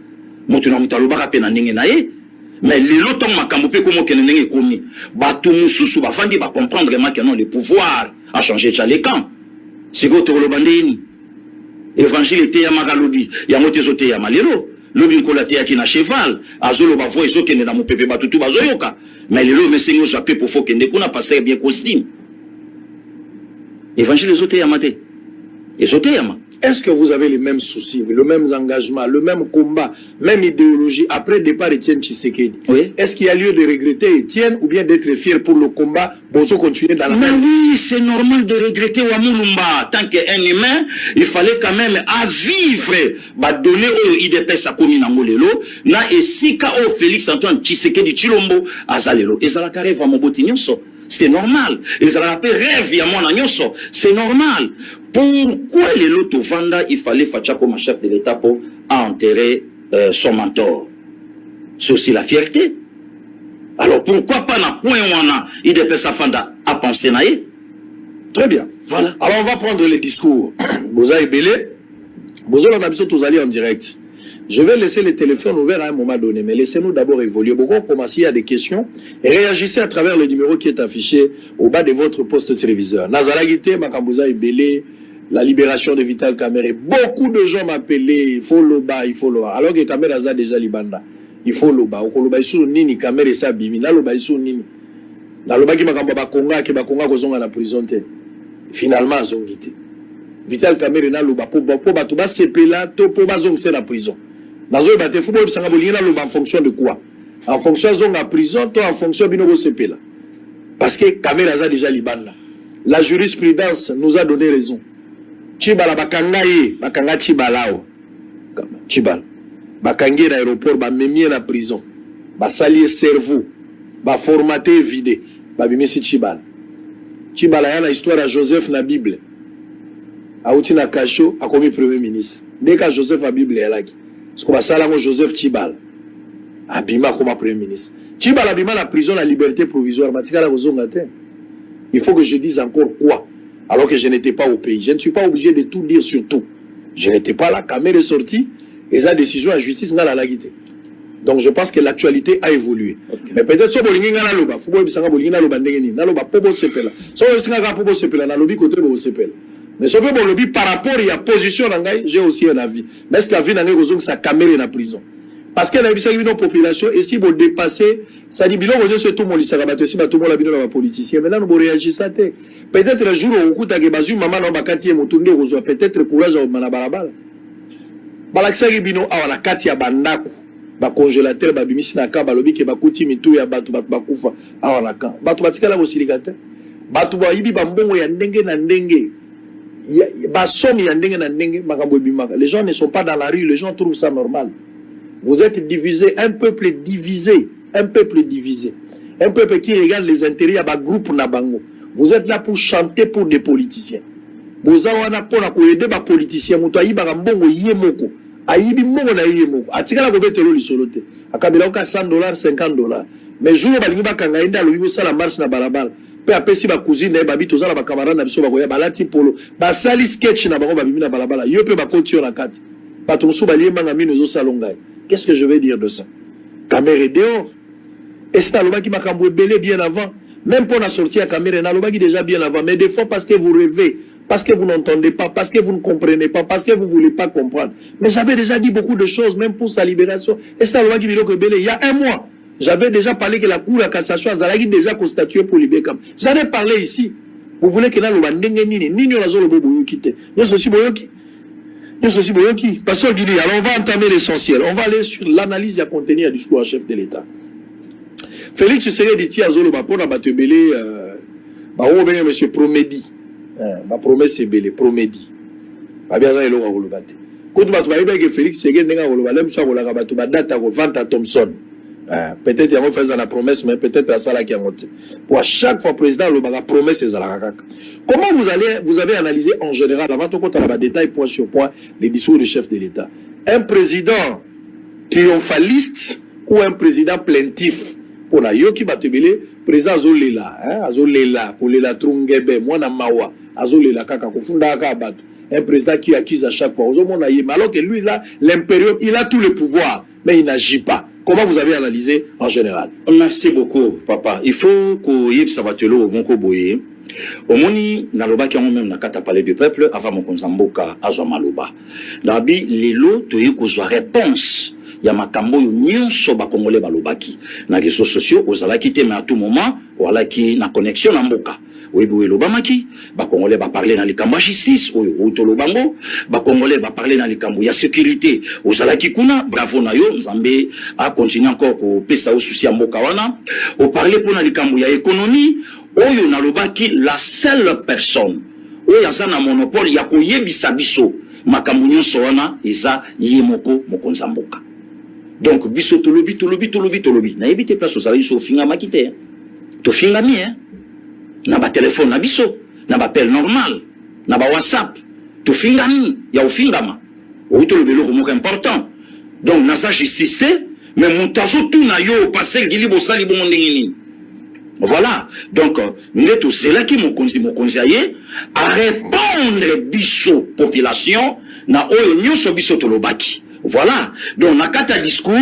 Moto na mutalo baka pe na ndenge na ye. Mais les lots makambo pe komo kene ndenge komi. Ba to mususu ba fandi ba comprendre vraiment que non le pouvoir a changé les camps. C'est ko to lobandeni. Évangile était ya magalobi, ya mote zote ya malero. Lobi nkolate ya kina cheval, azolo ba voix ezokende na mopepe batutu bazoyoka. Mais lelo mesengo zape pour faut kende kuna passer bien costume. Évangile zote ya mate. Ezote ya ma. Est-ce que vous avez les mêmes soucis, le même engagement, le même combat, même idéologie après le départ d'Étienne Tshisekedi? Oui. Est-ce qu'il y a lieu de regretter Étienne ou bien d'être fier pour le combat pour continuer dans la Mais oui, c'est normal de regretter Wamulumba. Tant qu'un humain, il fallait quand même à vivre, donner au IDP sa commune en Molelo, na et si au Félix Antoine Tshisekedi Chilombo, azalelo, et ça la carré vraiment botinyoso. C'est normal. Et ça la rêve à mon agnoso. C'est normal. Pourquoi les lotos Vanda, il fallait faire comme chef de l'État pour enterrer son mentor? C'est aussi la fierté. Alors pourquoi pas na point wana IDP Safanda à penser naïe? Très bien. Voilà. Alors on va prendre les discours. Boza et Belé. Boza on a besoin tous aller en direct. Je vais laisser les téléphones ouverts à un moment donné, mais laissez-nous d'abord évoluer. Beaucoup commencer à des questions et réagissez à travers le numéro qui est affiché au bas de votre poste téléviseur. Nazalagité, Makambouza et Belé, la libération de Vital Kamerhe. Beaucoup de gens m'appelaient, il faut l'oba, il faut l'oba. Alors que Kamerhe a déjà libanda. Il faut l'oba. Au Koloba isu nini, Kamerhe sa bimi. Na l'oba isu nini. Na l'oba ki Makamba Bakonga, ki Bakonga kozonga na prison te. Finalement, zongité. Vital Kamerhe na l'oba. Po batuba sepela, to po bazongse na prison. Nazo bate football bisanga bolingina l'oba en fonction de quoi? En fonction de la prison, to en fonction de bino sepela. Parce que Kamerhe a déjà libanda. La jurisprudence nous a donné raison. Chibala bakanga ye, bakanga Chibalao. Chibala. Bakangi na aéroport, ba memie na prison. Ba salier cerveau. Ba formaté vidé. Ba bimisi Chibala. Chibala yana histoire à Joseph na Bible. Aouti na Kacho a commis premier ministre. Dès que Joseph a Bible est là. Parce qu'on va salango Joseph Chibala. Abima comme premier ministre. Chibala abima la prison la liberté provisoire. Matika la kozongate. Il faut que je dise encore quoi? Alors que je n'étais pas au pays. Je ne suis pas obligé de tout dire sur tout. Je n'étais pas là. Kamerhe est sorti. Et sa décision à justice n'a la guité. Donc je pense que l'actualité a évolué. Okay. Mais peut-être que bolingi ngana loba, fubo bisanga bolingi na loba ndenge ni, na loba pobo sepela. So bisanga pobo sepela na lobi côté bo sepela. Mais so pobo lobi par rapport à la position ngai, j'ai aussi un avis. Mais est-ce que la vie nanga kozong sa Kamerhe na prison? Parce que na bisa une population et si vous dépassez, ça dit biloko de ce tout mon lisaka bato si bato mo la bino na politicien. Maintenant nous réagissons. Peut-être le jour où okuta ke bazu maman na bakati mutunde kozwa peut-être courage au manabalabala. Balakisaki bino awa na kati ya bandako. Ba congélateur ba bimisi na ka balobi ke bakuti mitu ya bato bakufa awa na ka. Bato batikala kosilika te. Bato ba yibi ba mbongo ya ndenge na ndenge. Ba somme ya ndenge na ndenge makambo bimaka. Les gens ne sont pas dans la rue, les gens trouvent ça normal. Vous êtes divisé, un peuple divisé, un peuple divisé. Un peuple qui regarde les intérêts à ba groupe na bango. Vous êtes là pour chanter pour des politiciens. Vous avez pour aider les politiciens. Vous avez mbongo yemoko. Ayibi mbongo na yemoko. Atikala ko betelo lisolote. Akabela ka $100, $50. Mais jour balingi bakanga enda lobi sala marche na balabala. Pe apesi ba cousine ba bitoza na ba camarade na biso ba koya balati polo. Ba sali sketch na bango ba bimi na balabala. Yo pe ba continue na kati. Bato musu baliye manga mino zo salonga. Qu'est-ce que je vais dire de ça? Kamerhe dehors. Et c'est aloma qui makambo belé bien avant. Même pour la sortie à Kamerhe, aloma qui déjà bien avant. Mais des fois parce que vous rêvez, parce que vous n'entendez pas, parce que vous ne comprenez pas, parce que vous ne voulez pas comprendre. Mais j'avais déjà dit beaucoup de choses, même pour sa libération. Et c'est aloma qui biloko belé. Il y a un mois, j'avais déjà parlé que la cour à cassation a déjà constitué pour libérer Kam. J'en ai parlé ici. Vous voulez que naloba ndenge nini, nini on a zolo bobo kité. Nous aussi boyoki. Nous aussi boyoki. Pasteur Guili, alors on va entamer l'essentiel. On va aller sur l'analyse et contenu du discours à chef de l'État. Félix Tshisekedi dit à Zolo pour na batebele monsieur Promedi. Ma promesse c'est belé Promedi. Ba bien ça elo ka kolobate. Quand tu vas que Félix Tshisekedi nga koloba même ça kolaka bato ba data ko vente à Thomson. Peut-être il va faire la promesse mais peut-être à ça là qui a monté. Pour à chaque fois président le baga promesse c'est la kaka. Comment vous avez analysé en général avant tout compte à la détail point sur point les discours du chef de l'État? Un président triomphaliste ou un président plaintif? Pour la yoki batebele président azolela azolela kolela trungebe mwana mawa azolela kaka kofunda ka bato un président qui accuse à chaque fois ozomona yema alors que lui là l'impérium il a tout le pouvoir mais il n'agit pas. Comment vous avez analysé en général? Merci beaucoup papa. Il faut que yebsa batelo moko boye omoni naloba ki même na kata parler du peuple avant mon konzamboka azwa maloba labi lelo toyi kozwa réponse ya makambo yo nyonso ba congolais balobaki na réseaux sociaux ozalaki te mais à tout moment voilà qui na connexion na mboka oyebi lobamaki bakongolais baparle na likambo ya justice oyo outolobango bakongolais baparle na likambo ya sécurité ozalaki kuna bravo na yo nzambe a continuer encore kopesa o souci ya mboka wana oparle mpo na likambo ya économie oyo nalobaki la seule personne oyo aza na monopole ya koyebisa biso makambo nyonso wana eza ye moko mokonzi ya mboka. Donc biso tolobi nayebi te place ozalaki so ofingamaki te tofingami na ba téléphone na biso na ba appel normal na ba WhatsApp tofingami ya ofingama outolobi eloko moko important. Donc nasa justice te mais mutazo tu na yo passer gili bosali bongo ndenge nini. Voilà, donc neto c'est là qui mokonzi aye à répondre biso population na oyo nyonso biso tolobaki. Voilà, donc na kata discours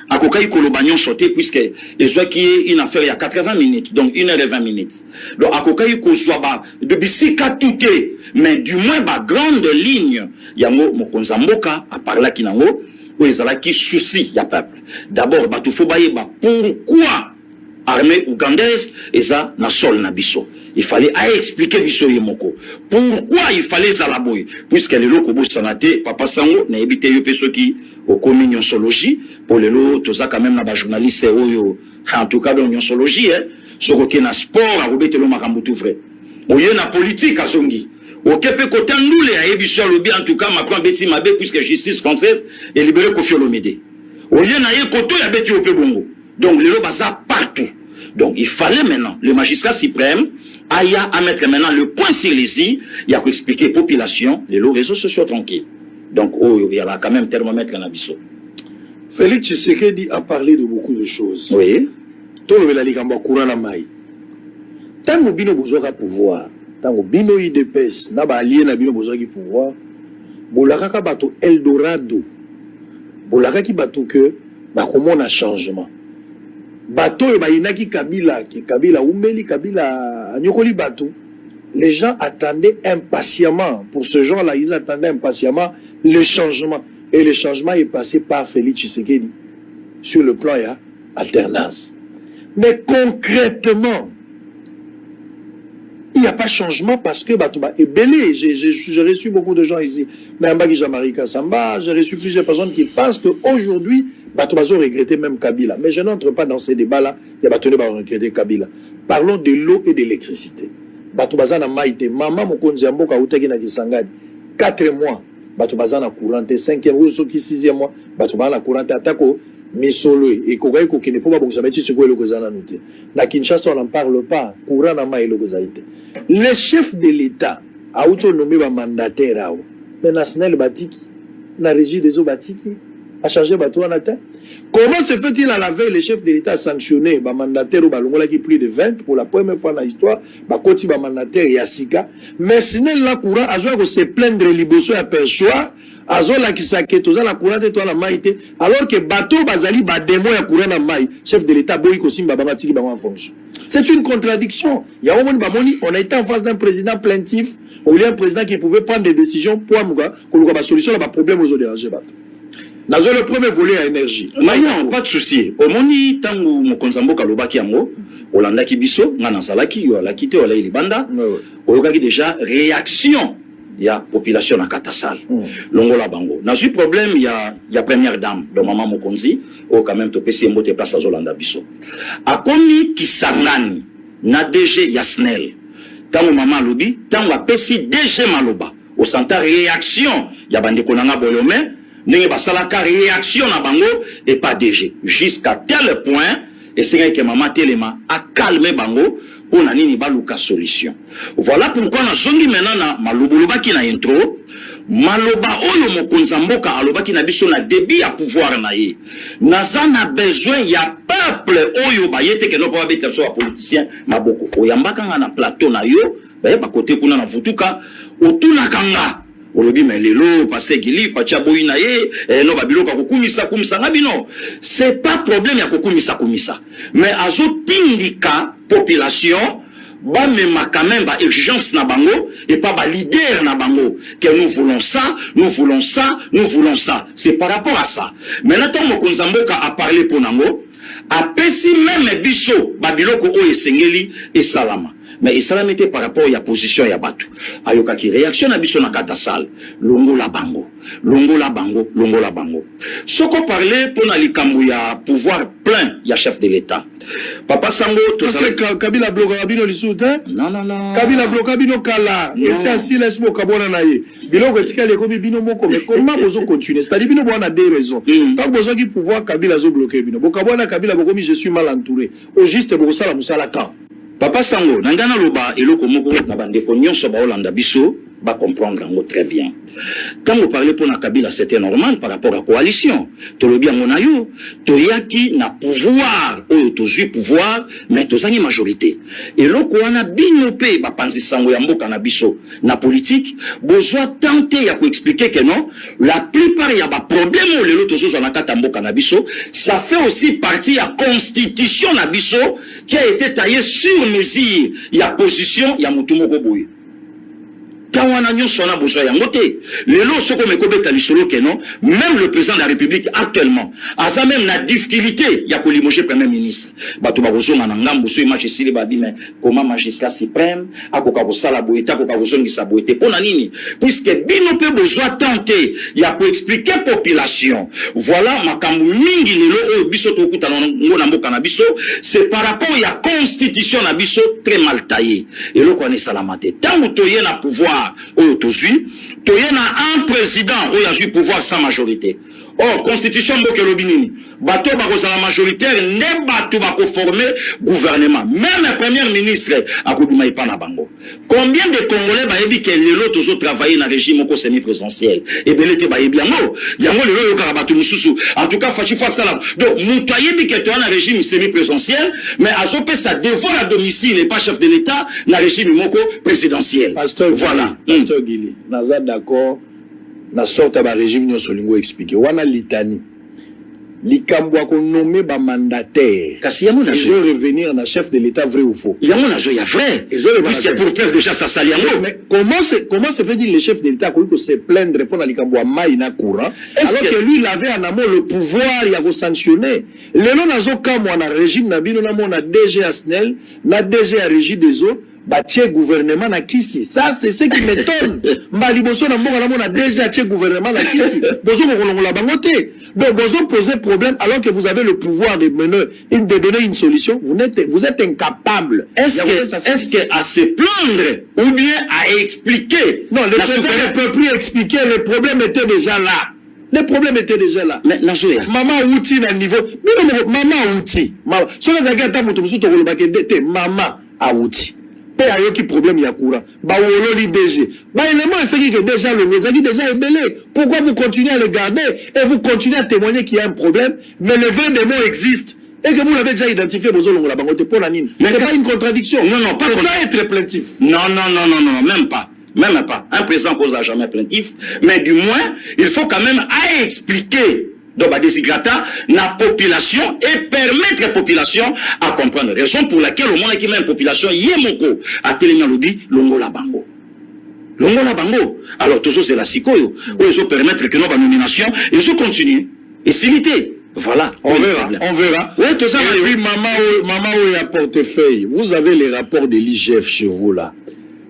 akokai koloba nyonso te puisque ezwa qui est une affaire il y a 80 minutes donc 1h20 minutes. Donc akokai kozwa ba de bisika tout mais du moins ba grande ligne yango mokonzi mboka a parla kinango o ezalaki souci ya peuple. D'abord ba to faut baye ba pourquoi armée ougandaise eza na sol na biso. Il fallait expliquer biso yemoko. Pourquoi il fallait ça la boy puisque les locaux sanate papa sango na ebité yo peso ki au communion sologie pour les lots toza quand même na ba journaliste oyo en tout cas dans sologie soko ke na sport a robete lo makambo tout vrai. Oyo na politique azongi. Okepe côté ndule a ebiso lobi en tout cas Macron beti mabe puisque justice française est libéré Kofi Olomide. Oyo na ye koto ya beti ope bongo. Donc les lots baza partout. Donc il fallait maintenant le magistrat suprême aille à mettre maintenant le point sur les i, il y a qu'à expliquer population, les réseaux sociaux tranquilles. Donc il y a là quand même thermomètre en abisso. Félix Tshisekedi a parlé de beaucoup de choses. Oui. Tout le monde a courant na mai. Tant que bino besoin pouvoir, tant que bino IDPS na ba allié na bino besoin de pouvoir, bolaka ka bato Eldorado. Bolaka ki bato que ba comment na changement. Bato et Bainaki Kabila, qui Kabila Oumeli, Kabila Nyokoli Bato, les gens attendaient impatiemment, pour ce genre-là, ils attendaient impatiemment le changement. Et le changement est passé par Félix Tshisekedi. Sur le plan, il y a alternance. Mais concrètement, il n'y a pas de changement parce que Batouba est belé. J'ai reçu beaucoup de gens ici. Mbaki Jean-Marie Kassamba, j'ai reçu plusieurs personnes qui pensent qu'aujourd'hui, Batouba a regretté même Kabila. Mais je n'entre pas dans ces débats-là. Il y a Batouba qui a regretté Kabila. Parlons de l'eau et de l'électricité. Batouba a maïté. Maman Mokonzi Mboka Outaki na Kisangani. 4 mois. Batouba a courante. 5e ou 6e mois. Batouba a courante. Atako. Misolo et Kogaï Kokine, faut pas bon ça mettre sur quoi le Gozana noté. Na Kinshasa, on n'en parle pas. Courant na maï le Gozaïte. Le chef de l'État a autonomé un mandataire. Mais National Batiki, na régie des eaux Batiki, a changé bateau en atteint. Comment se fait-il à la veille, le chef de l'État a sanctionné un mandataire au Balongola qui plus de 20 pour la première fois dans l'histoire, Bakoti un mandataire Yassika. Mais sinon, la courant a joué se plaindre liboso à perchoir. Azola kisake toza la courante to la maïté alors que bateau bazali ba démo ya courant na maï chef de l'état boy ko simba ba matiki ba en fonction. C'est une contradiction. Il y a on a été en face d'un président plaintif ou un président qui pouvait prendre des décisions pour amuga ko ba solution la ba problème aux déranger bateau. Nazo le premier volet à énergie. Non, pas de souci. Au moni tangu mokonzi mboka lobaki yango Olanda ki biso ngana salaki yo la kité wala ilibanda. Oyokaki déjà réaction. Il y a population à Katasal. Longola Bango. N'a eu problème, il y a première dame de Maman Mokonzi, ou quand même, tu peux essayer de monter place à Zolanda Bisso. A Komi Kisangani, na DG Yasnel. Tant Maman Lobi, tant a Pessi DG Maloba. Au centre réaction, il y a Bande Konanga Boyome, n'est pas salaka réaction à Bango, et pas DG. Jusqu'à tel point, et c'est que Maman Telema a calmé Bango, pour nani baluka solution. Voilà pourquoi na zongi maintenant na maloboloba ki na intro maloba oyo mokonzi mboka aloba ki na biso na débit à pouvoir na ye. Naza na besoin ya peuple oyo ba yete ke no pa beta so politicien maboko. Oyambaka nga na plateau na yo, ba ba côté kuna na vutuka otuna kanga. Olobi melelo passer gili facha boyina ye no babiloka kokumisa kumisa ngabino. C'est pas problème ya kokumisa kumisa. Mais azo tindika population ba mema quand même ba exigence na bango et pas ba leader na bango que nous voulons ça, nous voulons ça, nous voulons ça. C'est par rapport à ça. Maintenant mokonzi mboka a parlé pour nango a pesi même biso babiloko o esengeli et salama. mais ça mettait par rapport à la position ya batu ayoka ki réaction na biso na kata sale longo la bango soko parler pour na likambo ya pouvoir plein ya chef de l'état papa Sango to parce que Kabila bloqué Kabino lisuta non Kabila bloqué Kabino kala et c'est ainsi laisse-moi kabona na ye biloko etika le kobi bino moko mais comment bozo continuer c'est-à-dire bino bona des raisons tant bozo ki pouvoir Kabila zo bloqué bino bokabona Kabila bokomi je suis mal entouré au juste bokosala musala quand papa Sango nangana loba eloko moko na bande ko nyonso ba Olanda biso ba comprendre ngo très bien. Quand vous parlez pour na Kabila, c'était normal par rapport à la coalition. Tolobi angonayo, toyaki na pouvoir, ou tozu pouvoir, mais tozani majorité. Et loko wana binopé ba panzi sango ya mboka na biso na politique, besoin tenter ya ko expliquer que non, la plupart ya ba problème ou lelo tozo na kata mboka na biso, ça fait aussi partie ya constitution na biso qui a été taillée sur mesure ya position ya mutu moko boye. Quand on a besoin de l'élo, ce qu'on me cobeta l'isolo que non, même le président de la République actuellement, a ça même la difficulté, il y a que limoger premier ministre. Bato barozo manangam, bosso image ici, babi, mais comment magistrat suprême, a koka bossa la boete, a koka bosso sa boete, pour nanini, puisque bino peut besoin tenter, il y a pour expliquer population. Voilà, ma kambu mingi l'élo, biso to kuta na mboka na biso, c'est par rapport à la constitution na biso très mal taillée. Et là, qu'on est salamate. Tant que tu as pouvoir, aujourd'hui, tu as un président où il y a eu pouvoir sans majorité. Or, constitution mboke lobinini, bateau la majoritaire, ne bateau bako former gouvernement. Même le premier ministre a koubima ipana bango. Combien de Congolais ba yebi que lelo toujours travailler dans le régime au semi-présidentiel? Et bien, l'été ba yebi yango. Yango lelo yo karabatu mususu. En tout cas, fachi fa salam. Donc, mouta yebi que tu as un régime semi-présidentiel, mais à zopé ça dévore à domicile et pas chef de l'État, dans le régime moko présidentiel. Pasteur, voilà. Pasteur Guili, naza d'accord. Na sorte ba régime nyo solingo expliquer wana litani likambo ko nommer ba mandataire kasi yamo na je revenir na chef de l'état vrai ou faux yamo na ya vrai puisque pour preuve déjà ça sali yango mais comment se fait dire le chef de l'état ko se plaindre pour na likambo a mai na courant alors que lui il avait en amont le pouvoir ya ko sanctionner lelo nazo kamwa na régime na bino na mona DG Asnel na DG a régie des eaux Baché gouvernement na kisi. Ça, c'est ce qui m'étonne. Mbali boso na mboka na mona déjà tché gouvernement na kisi. Bozo la bangote. Donc, bozo poser problème alors que vous avez le pouvoir de mener, de donner une solution. Vous êtes incapable. Est-ce que à se plaindre ou bien à expliquer? Non, le président ne peut plus expliquer. Le problème était déjà là. Le problème était déjà là. Mais maman outil na niveau. Maman outil. Si on a gagné maman a outil. Pe ayoki problème ya courant ba wololi DG ba élément c'est que déjà le Mézaki déjà est belé. Pourquoi vous continuez à le garder et vous continuez à témoigner qu'il y a un problème mais le vrai démon existe et que vous l'avez déjà identifié bozolongo la bangote pour la nine c'est pas une contradiction non pas ça être plaintif non même pas un président cause jamais plaintif mais du moins il faut quand même à expliquer donc, désigrata la population et permettre la population à comprendre. Raison pour laquelle au monde qui met une population yemoko à télénia lobby longo la bango. Alors toujours c'est la sikoyo. Où ils ont permettre que nos nominations et ils continuent et s'iliter. Voilà. On verra. Ouais, tout ça. Et puis maman où a portefeuille. Vous avez les rapports de l'IGF chez vous là.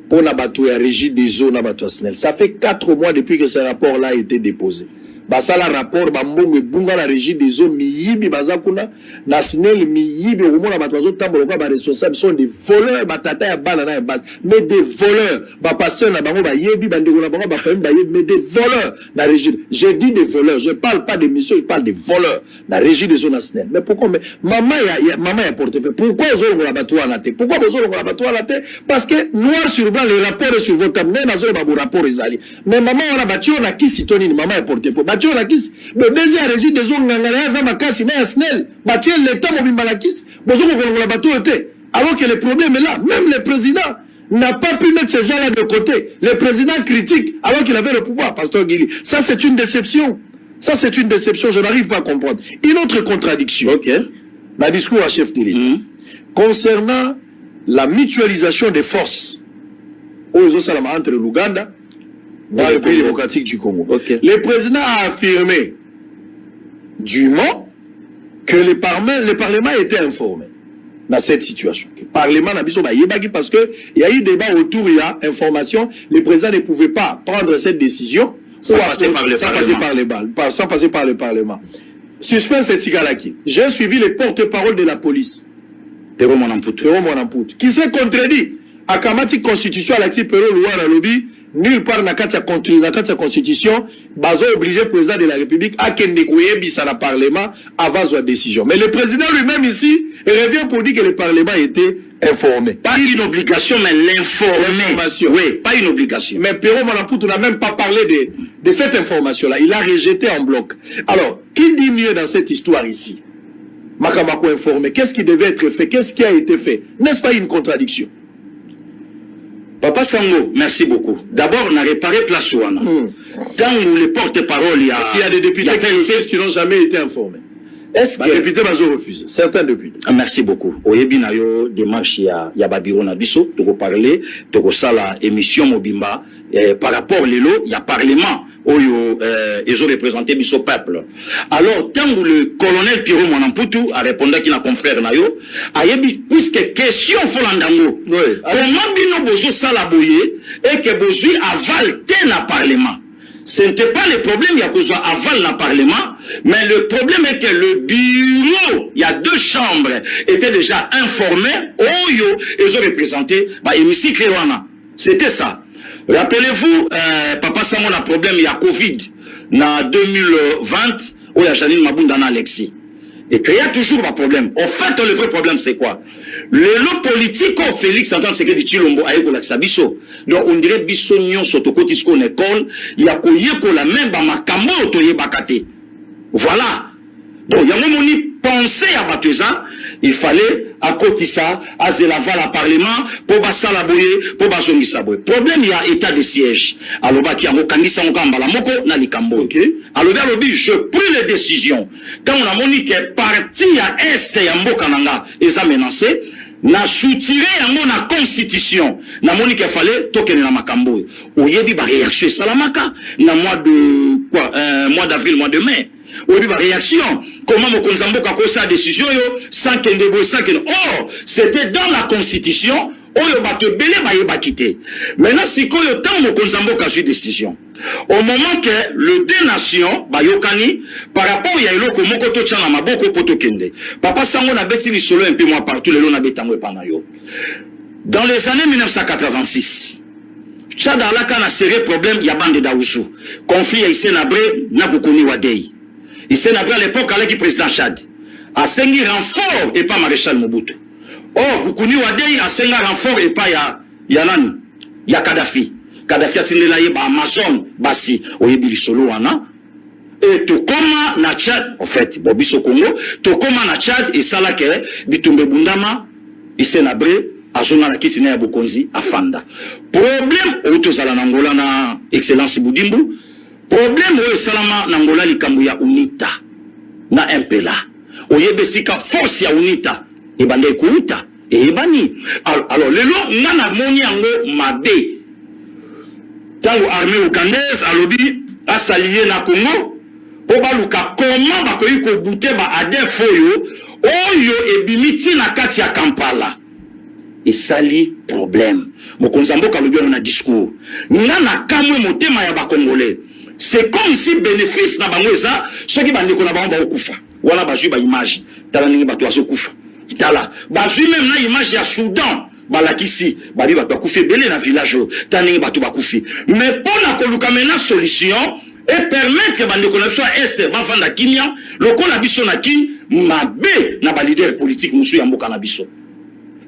Pour la bateau à régie des eaux na bateau Snell. Ça fait 4 mois depuis que ce rapport là a été déposé. Basala rapport bambongo bunga la régie des eaux miyibi bazakuna national miyibi au moins bato tambo ba responsable sont des voleurs batata ya bala na base mais des voleurs ba pasteur na bango ba yebi bandeko na bango ba famille ba yebi mais des voleurs na régie j'ai dit des voleurs je parle pas des messieurs je parle des voleurs na régie des eaux nationales mais pourquoi mais maman ya portefeuille pourquoi ils ont la bateau à la tête pourquoi ils ont la bateau à la tête parce que noir sur blanc les rapports sur votre table na zo ba rapport ezali mais maman on a battu on a qui citoni maman ya portefeuille le DG a régi des zones makasi na Snell batie l'état mobimba la kis bozo ko la bateau était alors que le problème est là même le président n'a pas pu mettre ces gens-là de côté le président critique alors qu'il avait le pouvoir pasteur Guili ça c'est une déception je n'arrive pas à comprendre une autre contradiction la discours à chef de l'État concernant la mutualisation des forces entre l'Ouganda dans le pays démocratique du Congo. Le président a affirmé dûment que le Parlement était informé. dans cette situation. Le Parlement n'a pas yebaki parce que il y a eu débat autour, il y a information, le président ne pouvait pas prendre cette décision sans passer par le Parlement. Suspense et Tigalaki. J'ai suivi les porte-parole de la police. Pero Monamputu, qui s'est contredit. À Kamati Constitution, Alexis Pero Louara Lobby, nulle part dans la Constitution, bazo obligé le président de la République à Kendekouye Bissana le Parlement avant sa décision. Mais le président lui-même ici revient pour dire que le Parlement était informé. Pas une obligation, mais l'information. Oui, pas une obligation. Mais Pero Monamputu n'a même pas parlé de cette information-là. Il a rejeté en bloc. Alors, qui dit mieux dans cette histoire ici? Makamako informé. Qu'est-ce qui devait être fait? Qu'est-ce qui a été fait? N'est-ce pas une contradiction? Papa Sango, merci beaucoup. D'abord, on a réparé place Ouana. Tant où les porte-parole, il y a... Parce qu'il y a des députés qui n'ont jamais été informés. Est-ce que... Les députés vont refuser. Certains députés. Merci beaucoup. Oyebi na yo démarche ya babiro na biso, toko parler, toko sala émission mobimba, par rapport lelo, il y a parlement, oyo, ils ont représenté biso peuple. Alors, tant où le colonel Pierrot Monamputu a répondu qu'il a confrère na yo, ayebi, puisque question folandango, comment bino bozo sala boye, et que bozo aval ten na parlement. Ce n'était pas le problème, il y a besoin avant le Parlement, mais le problème est que le bureau, il y a 2 chambres, était déjà informé, ils ont représenté, hémicycle. C'était ça. Rappelez-vous, Papa Samon a problème, il y a Covid, en 2020, où il y a Janine Mabunda dans Alexis. Et qu'il y a toujours un problème. En fait, le vrai problème, c'est quoi? Le lot politique, Félix Antoine Sekedi Chilombo, aïe, la biso. Donc, on dirait biso nyon soto kotis kon école, il y a la même makambo toye bakate. Voilà. Donc, il y a un moment pensé à Batouza, il fallait à Kotissa, à Zelava, la Parlement, pour basa la boye, pour basongi sa boye. Problème, il y a état de siège. Alors, qui a mokangisa mokamba la moko, na likambo. Alors, je prends les décisions. Quand on a moni que parti à Est et à Mbokananga, ils ont menacé, na soutiré yango na constitution na moni qu'il fallait token na makambo oyebi ba réaction salamaka na mois d'avril mois de mai oyebi ba réaction comment mokonzi mboka ko sa décision yo sans kendebo sans ken c'était dans la constitution oyo bato belé ba yeba quitter maintenant sikoyo tant mokonzi mboka ju décision au moment que le deux nations bayokani par rapport ya eloko moko to tchana maboko poto kende papa sango na beti lisolo un peu moins partout le na betango pana yo dans les années 1986 Tchad alaka na sérieux problème ya bande daoussou conflit ya Isenabre na Bukuni Wadei Isenabre à l'époque avec président Tchad a sengi renfort et pas maréchal Mobutu Bukuni Wadei a sengi renfort et pas ya nani ya Kadhafi Kadhafi atindela ye ba Amazon basi oyebi solo wana et to koma na Tchad en fait bobiso Congo to koma na Tchad et sala ke bitumbe bundama Isenabre azona na kitina ya Bokonzi afanda problème otozala na Angola na excellence Budimbu problème o salama na Angola likambo ya UNITA na MPLA oyebi sika force ya UNITA e bande kuuta e bani alors lelo ngana moni yango mabe tango armée ougandaise alobi a s'allier na Congo po baluka comment bakoyi ko bouter ba ADF oyo ebimiti na kati ya Kampala et sali problème mokonzi mboka lobi na discours ngana kamwe motema ya ba Congolais c'est comme si bénéfice na bango eza soki bandeko na bango ba okufa wala ba juba image tala ningi bato azokufa tala ba ju même na image ya Soudan balakisi bali bato bakufi belé na village taningi bato bakufi mais pour na koluka mena solution et permettre que bandeko na soit est bafanda kimia lokola biso na ki mabe na ba leader politique musu ya mboka na biso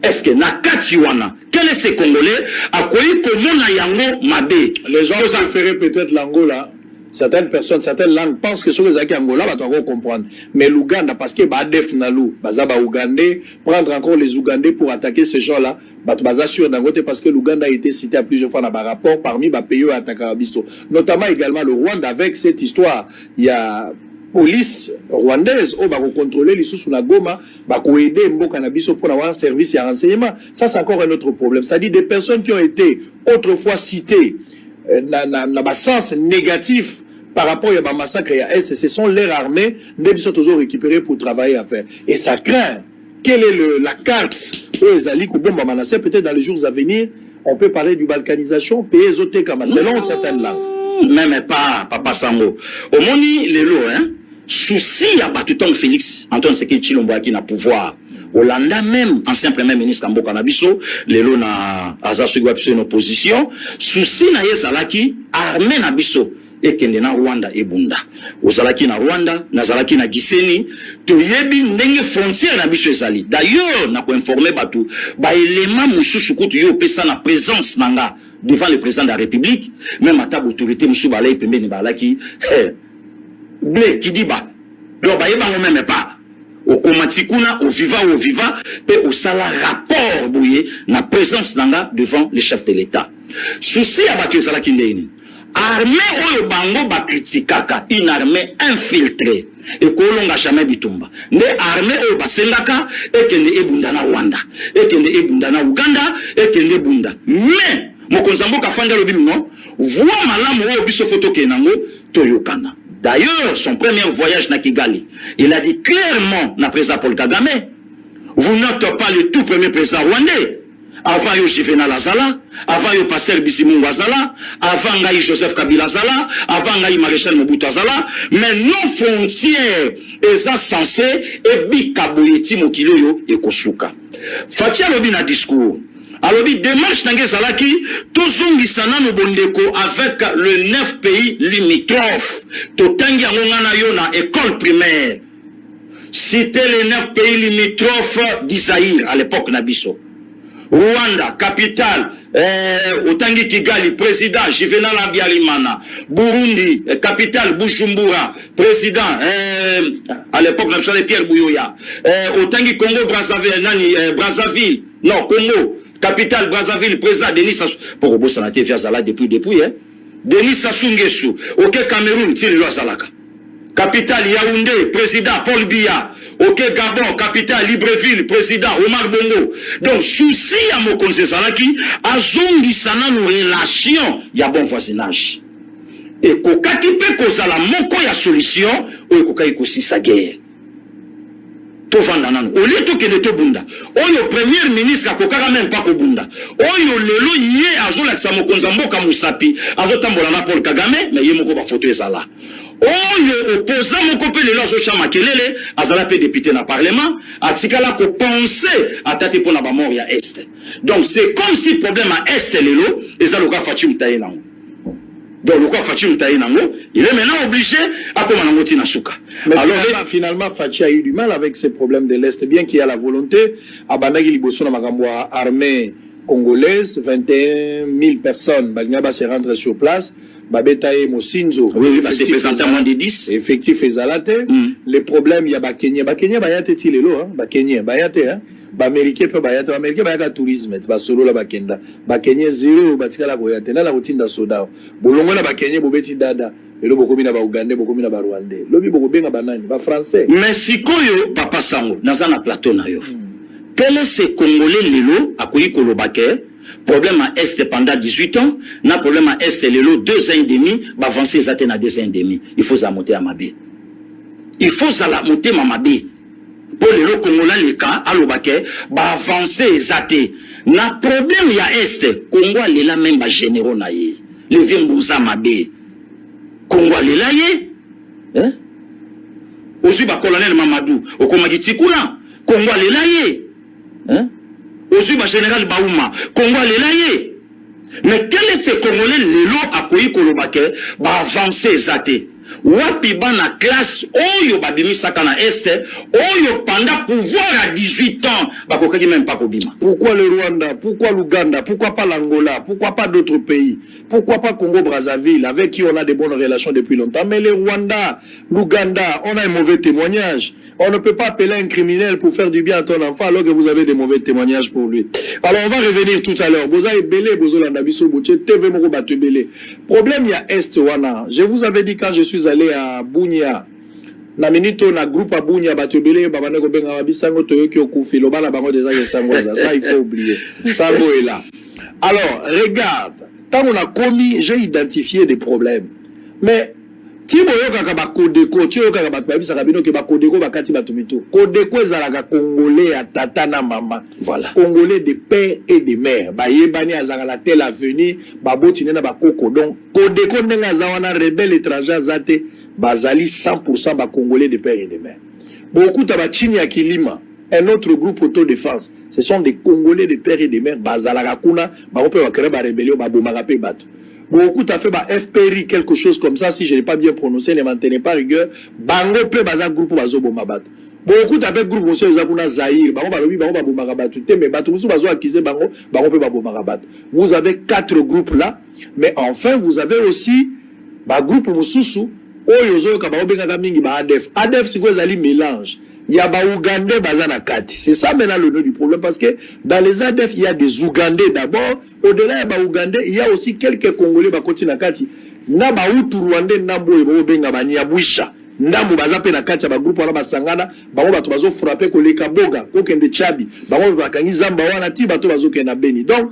est-ce que na kati wana quel est ce Congolais akoyi komona yango mabe les gens préfèrent peut-être l'Angola. Certaines personnes, certaines langues pensent que ce que c'est Angola, va doit comprendre. Mais l'Ouganda, parce que Badef Nalou, Bazaba Ougandais, prendre encore les Ougandais pour attaquer ces gens-là, Baza sur Dangote, parce que l'Ouganda a été cité à plusieurs fois dans le rapport parmi les pays à Takarabisto. Notamment également le Rwanda avec cette histoire. Il y a police rwandaise au bako contrôler les sous la Goma, bako aider Mboka Nabiso pour avoir un service et un renseignement. Ça, c'est encore un autre problème. C'est-à-dire des personnes qui ont été autrefois citées dans le sens négatif par rapport à massacre à Est, ce sont leurs armées, mais ils sont toujours récupérés pour travailler à faire. Et ça craint quelle est la carte où Ezali Koubomba Manasseh, peut-être dans les jours à venir, on peut parler du balkanisation, pays Zoteka, selon certaines langues. Même pas, Papa Sango. Au moni, les lots, hein, souci à Batuton Félix, Antoine Sekei Chilombo qui n'a pouvoir. Hollanda même, ancien premier ministre Kambo Kanabiso, les lots na Azasugwa en opposition, souci na Yezalaki, armé na biso. Et kende na Rwanda et Bunda. Ozalaki na Rwanda, nazalaki na Giseni, to yebi ndenge frontière na biso ezali. D'ailleurs, na ko informer batu, ba élément mususu kutu yo pesa na présence nanga devant le président de la République, même à table autorité musu balai pembeni balaki, blé qui dit ba. Donc ba yeba même pas. Au komatikuna, au viva, pe au sala rapport bouye na présence nanga devant le chef de l'État. Souci abaki ozalaki ndeni. Armée oyo bango ba kritikaka, une armée infiltrée. Et kolonga jamais bitumba. Ne armée oyo ba sendaka, ekende ebunda na Rwanda, ekende ebunda na Uganda, ekende bunda. Mais mokonzambo ka fanda lobi no, voix malamu oyo biso photo kenango toyokana. D'ailleurs, son premier voyage na Kigali, il a dit clairement na président Paul Kagame, vous n'êtes pas le tout premier président rwandais. Avant yo Juvenal Azala, avant yo Pasteur Bizimungu Azala, avant Ngaï Joseph Kabila Azala, avant Ngaï Maréchal Mobutu Azala, mais nos frontières eza censé et bikaboyeti mokilo yo ekosuka. Fatia lobi na discours. Alobi démarche nange zalaki tozongisana no bondeko avec le 9 pays limitrophes. Totangi yango ngana yo na école primaire. C'était les 9 pays limitrophes d'Isaïr à l'époque Nabiso. Rwanda, capitale, Otangi Kigali, président, Juvenal Habyarimana. Burundi, capitale, Bujumbura, président, à l'époque, Pierre Bouyoya. Otangi Congo, Brazzaville, non, Congo, capitale, Brazzaville, président, Denis Sassou. Pour Obo Sanate, Fiazala, depuis, hein. Denis Sassou Nguesso, ok, Cameroun, Thierry Salaka. Capitale, Yaoundé, président, Paul Biya. Ok, Gabon, capitale, Libreville, président, Omar Bongo. Donc, souci à mon conseil Salaki, à zongi sana nos relations, il y a bon voisinage. Et koka qui peut causer la moko ya solution, ou koka ikosi sa guerre. To vandanan. Au lieu to kene to bunda. Oyo premier ministre a koka même pas ko bunda. Oyo lelo yé azo laksa mokonza mboka musapi, azo tambola na Paul Kagame, mais yé moko ba photo ezala. Oyo opposant moko pe lelo azo chama kelele, azala pe député na parlement, atikala ko penser atate pona ba mort ya est. Donc c'est comme si problème à est lelo, ezaloka Fatim Taye nango. Donc le quoi Fatim Taye nango, il est maintenant obligé à comment nango na souka. Mais alors finalement Fachi a eu du mal avec ces problèmes de l'est, bien qu'il y a la volonté à bandaki liboso na makambo armée congolaise, 21 000 personnes, Bagnyaba se rendre sur place, Babetaye Mosinzo. Oui, bah c'est présenté à moins de 10. Effectif Ezalate. Les problèmes, il y a Bakenya. Bakenya, Bayate Tilelo, hein. Bakenya, Bayate, hein. Américain peut Bayate, Américain, Bayate tourisme, Basolo la Bakenda. Bakenya zéro, Batika la Goyate, la routine da soda. Bolongo la Bakenya, Bobeti Dada. Et le Bokomina ba Ougandais, Bokomina ba Rwandais. Lobi Bokobenga banani, ba français. Mais si koyo, Papa Sango, Nazana plateau na yo. Quel est ce Congolais lelo, à Koyi Kolobake? Problème à Est pendant 18 ans, na problème à Est lelo 2 ans et demi, bah avancer les atteindre à 2 ans et demi. Il faut ça monter à Mabé. Il faut ça la monter à Mabé. Pour le Congolais les cas, à l'Obake, bah avancer les atteindre. Na problème ya Est, Congo les là même bah généraux na yé. Le vieux Moussa Mabé. Congo les là yé. Hein? Aujourd'hui bah colonel Mamadou, au Komagi Tikuna, Congo les là yé. Hein? Aujourd'hui, le général Baouma, Congo les mais quel est ce Congolais lelo akoyi kolobake ba avancer zate wapi bana classe oyo babimi saka na este oyo pendant pouvoir à 18 ans bakokaki même pas kobima. Pourquoi le Rwanda, pourquoi l'Ouganda, pourquoi pas l'Angola, pourquoi pas d'autres pays, pourquoi pas Congo Brazzaville avec qui on a de bonnes relations depuis longtemps, mais le Rwanda, l'Ouganda, on a un mauvais témoignage. On ne peut pas appeler un criminel pour faire du bien à ton enfant alors que vous avez des mauvais témoignages pour lui. Alors on va revenir tout à l'heure. Boza Ebele, Bozo Landabiso Bouché, TV Moro Batubele. Problème, il y a Est Wana. Je vous avais dit quand je suis allé à Bunia, na minito na groupe à Bunia Batubele, Babane Gobenga Wabisango Toyoki Okufi, Lobana Bango des Agues Sangoza. Ça, il faut oublier. Sango est là. Alors, regarde, quand on a commis, j'ai identifié des problèmes. Mais ti boyokaka bakodeko ti oyokaka bato babisaka bino ke bakodeko bakati bato mito kodeko ezalaka congolais ya tata na mama, Voilà. congolais de père et de mère bayebani azalaka na tel avenir baboti nde na bakoko. Donc kodeko ndenge aza wana rebelle étranger aza te, bazali 100% bacongolais de père et de mère. Bokuta bachini ya kilima, un autre groupe autodéfense, ce sont des congolais de père et de mère bazalaka kuna bango pe bakere ba rébellion babomaka pe bato. Beaucoup t'as fait FPRI, quelque chose comme ça, si je n'ai pas bien prononcé, ne m'en tenez pas rigueur. Bango pe baza groupe bazo bomabat. Beaucoup t'as fait groupe aussi Zakuna Zahir, bango balobi bango babomarabat, mais bato musu bazo acquise bango pe babomarabat. Vous avez 4 groupes là, mais enfin vous avez aussi ba groupe mususu oyo zo ka bango benga mingi ba ADF. ADF c'est quoi ezali mélange. Il y a ba Ougandais bazana kati. C'est ça maintenant le nœud du problème parce que dans les ADF il y a des Ougandais d'abord. Au-delà de Ougandais, il y a aussi quelques Congolais bakoti na kati. Na ba utu Rwandais ndambo ebo benga ba Nyabwisha. Ndambo bazape na kati ba groupe wana basangana, bango bato bazo frapper ko leka boga, ko kende chabi. Bango bakangi zamba wana ti bato bazo kena beni. Donc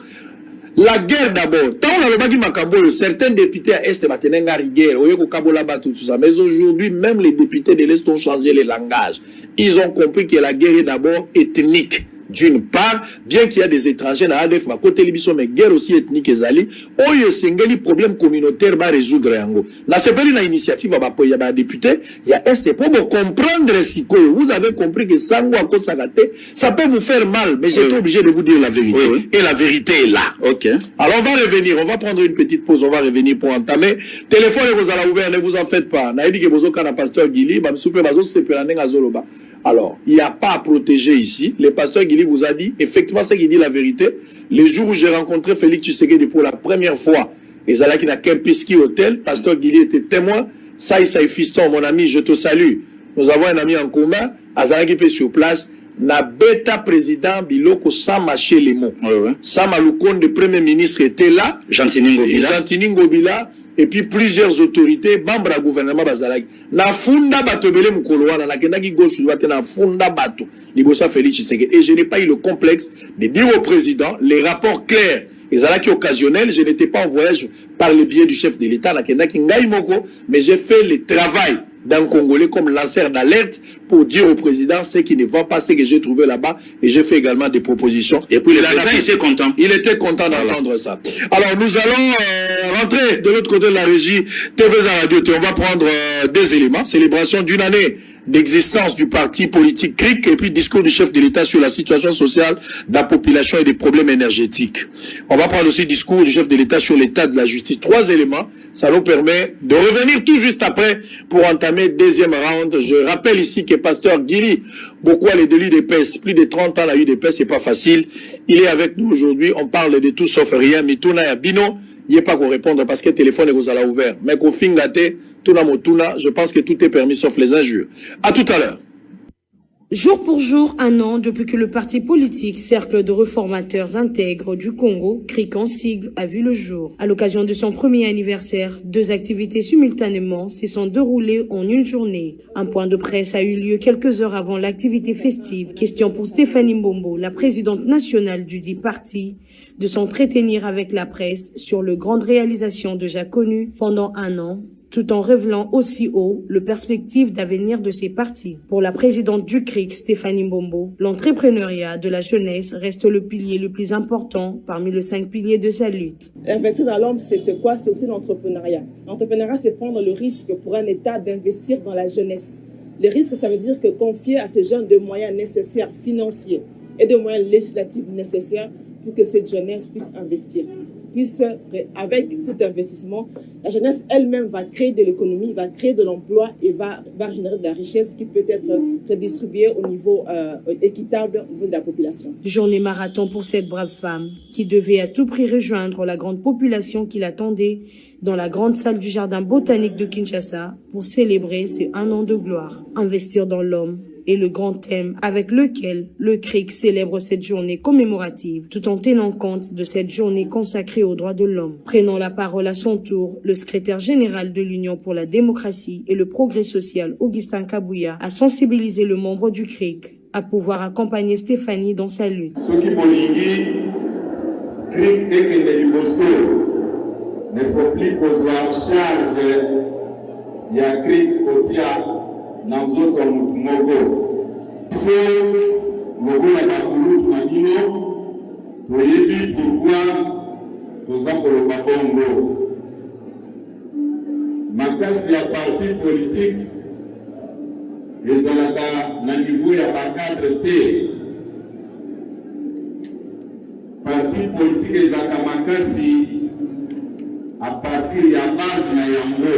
la guerre d'abord. Tant on a le bagi makambo, certains députés à Est batenenga rigueur, oyeko kabola batu tout ça. Mais aujourd'hui, même les députés de l'Est ont changé les langages. Ils ont compris que la guerre est d'abord ethnique. D'une part, bien qu'il y a des étrangers dans ADF, ma côté Libiso, mais guerre aussi ethnique et zali, oyo sengeli problème communautaire va résoudre yango. Na sepeli na initiative il y a des députés, il y a ST pour comprendre si vous avez compris que sango à cause sagate, ça peut vous faire mal, mais j'étais obligé de vous dire la vérité. Oui. Et la vérité est là. Ok. Alors on va revenir, on va prendre une petite pause, on va revenir pour entamer. Téléphone vous allez ouvert, ne vous en faites pas. Na dit que bozo kana pasteur Guili, bam soupe bazo sepelane ngazoloba. Alors, il n'y a pas à protéger ici. Le pasteur Guili vous a dit, effectivement, c'est qu'il dit la vérité. Le jour où j'ai rencontré Félix Tshisekedi pour la première fois, et Zala qui n'a qu'un Piski Hôtel, pasteur Guili était témoin. Saï Fiston, mon ami, je te salue. Nous avons un ami en commun, Azala qui est sur place. Na bêta président Biloko sans mâcher les mots. Sam Aloukonde, le premier ministre, était là. Gentini Ngobila. Et puis plusieurs autorités, membres du gouvernement Bazalaki. Na funda bato belé mukoloana, na kendaki gauche droite, na funda bato. Libosa Félix Tshisekedi. Et je n'ai pas eu le complexe de dire au président les rapports clairs. Et Zalaki occasionnels, je n'étais pas en voyage par le biais du chef de l'État, na kendaki ngai moko, mais j'ai fait le travail d'un Congolais comme lanceur d'alerte pour dire au président ce qui ne va pas, ce que j'ai trouvé là-bas, et j'ai fait également des propositions. Et puis le président était content. Il était content d'entendre ça. Alors nous allons rentrer de l'autre côté de la régie TVZ Radio. On va prendre des éléments. Célébration d'une année d'existence du parti politique CRIC et puis discours du chef de l'État sur la situation sociale de la population et des problèmes énergétiques. On va prendre aussi discours du chef de l'État sur l'état de la justice. 3 éléments. Ça nous permet de revenir tout juste après pour entamer deuxième round. Je rappelle ici que pasteur Guili, beaucoup à l'élus des PES, plus de 30 ans à l'élus des PES, c'est pas facile. Il est avec nous aujourd'hui. On parle de tout sauf rien. Mituna Yabino. Il n'y a pas qu'à répondre parce que le téléphone est ouvert. Mais qu'au fin gâté, Tuna Motuna, je pense que tout est permis sauf les injures. À tout à l'heure. Jour pour jour, 1 an depuis que le parti politique Cercle de réformateurs intègres du Congo, CRIC en sigle, a vu le jour. À l'occasion de son premier anniversaire, 2 activités simultanément se sont déroulées en une journée. Un point de presse a eu lieu quelques heures avant l'activité festive. Question pour Stéphanie Mbombo, la présidente nationale du dit parti, de s'entretenir avec la presse sur les grandes réalisations déjà connues pendant 1 an, tout en révélant aussi haut le perspective d'avenir de ces partis. Pour la présidente du CRIC, Stéphanie Mbombo, l'entrepreneuriat de la jeunesse reste le pilier le plus important parmi les 5 piliers de sa lutte. Investir dans l'homme, c'est quoi? C'est aussi l'entrepreneuriat. L'entrepreneuriat, c'est prendre le risque pour un État d'investir dans la jeunesse. Le risque, ça veut dire que confier à ces jeunes des moyens nécessaires financiers et des moyens législatifs nécessaires pour que cette jeunesse puisse investir. Avec cet investissement, la jeunesse elle-même va créer de l'économie, va créer de l'emploi et va générer de la richesse qui peut être redistribuée au niveau équitable au niveau de la population. Journée marathon pour cette brave femme qui devait à tout prix rejoindre la grande population qui l'attendait dans la grande salle du jardin botanique de Kinshasa pour célébrer ces 1 an de gloire. Investir dans l'homme est le grand thème avec lequel le CRIC célèbre cette journée commémorative tout en tenant compte de cette journée consacrée aux droits de l'homme. Prenant la parole à son tour, le secrétaire général de l'Union pour la démocratie et le progrès social, Augustin Kabouya, a sensibilisé le membre du CRIC à pouvoir accompagner Stéphanie dans sa lutte. Ne faut plus qu'on soit en charge ya CRIC kotia na nzoto ya mutu moko so lokola bakulutu na bino toyebi pourkui toza koloba bongo makasi ya parti politique ezalaka na niveau ya bakadre te parti politique ezalaka makasi à partir ya base na yango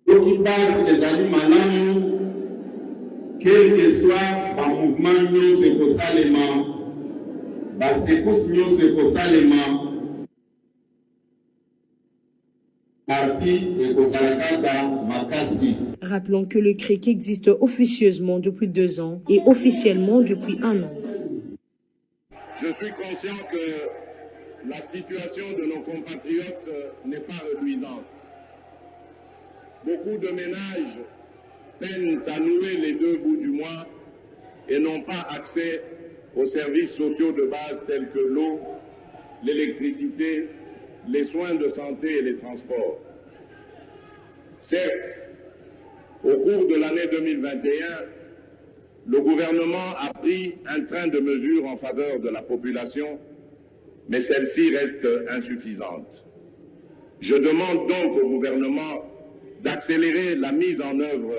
soki base ezali malamu quel que soit bamouvement nyonso ekosalema basekuse nyonso ekosalema Rappelons que le CRIC existe officieusement depuis 2 ans et officiellement depuis 1 an. Je suis conscient que la situation de nos compatriotes n'est pas reluisante. Beaucoup de ménages peinent à nouer les 2 bouts du mois et n'ont pas accès aux services sociaux de base tels que l'eau, l'électricité, les soins de santé et les transports. Certes, au cours de l'année 2021, le gouvernement a pris un train de mesures en faveur de la population, mais celle-ci reste insuffisante. Je demande donc au gouvernement d'accélérer la mise en œuvre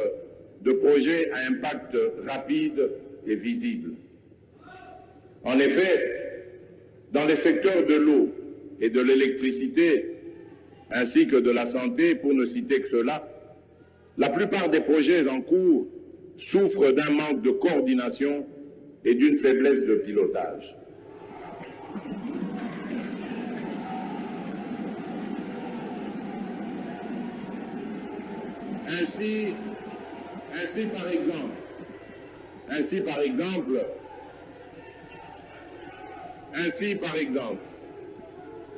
de projets à impact rapide et visible. En effet, dans les secteurs de l'eau et de l'électricité, ainsi que de la santé, pour ne citer que cela, la plupart des projets en cours souffrent d'un manque de coordination et d'une faiblesse de pilotage. Ainsi par exemple,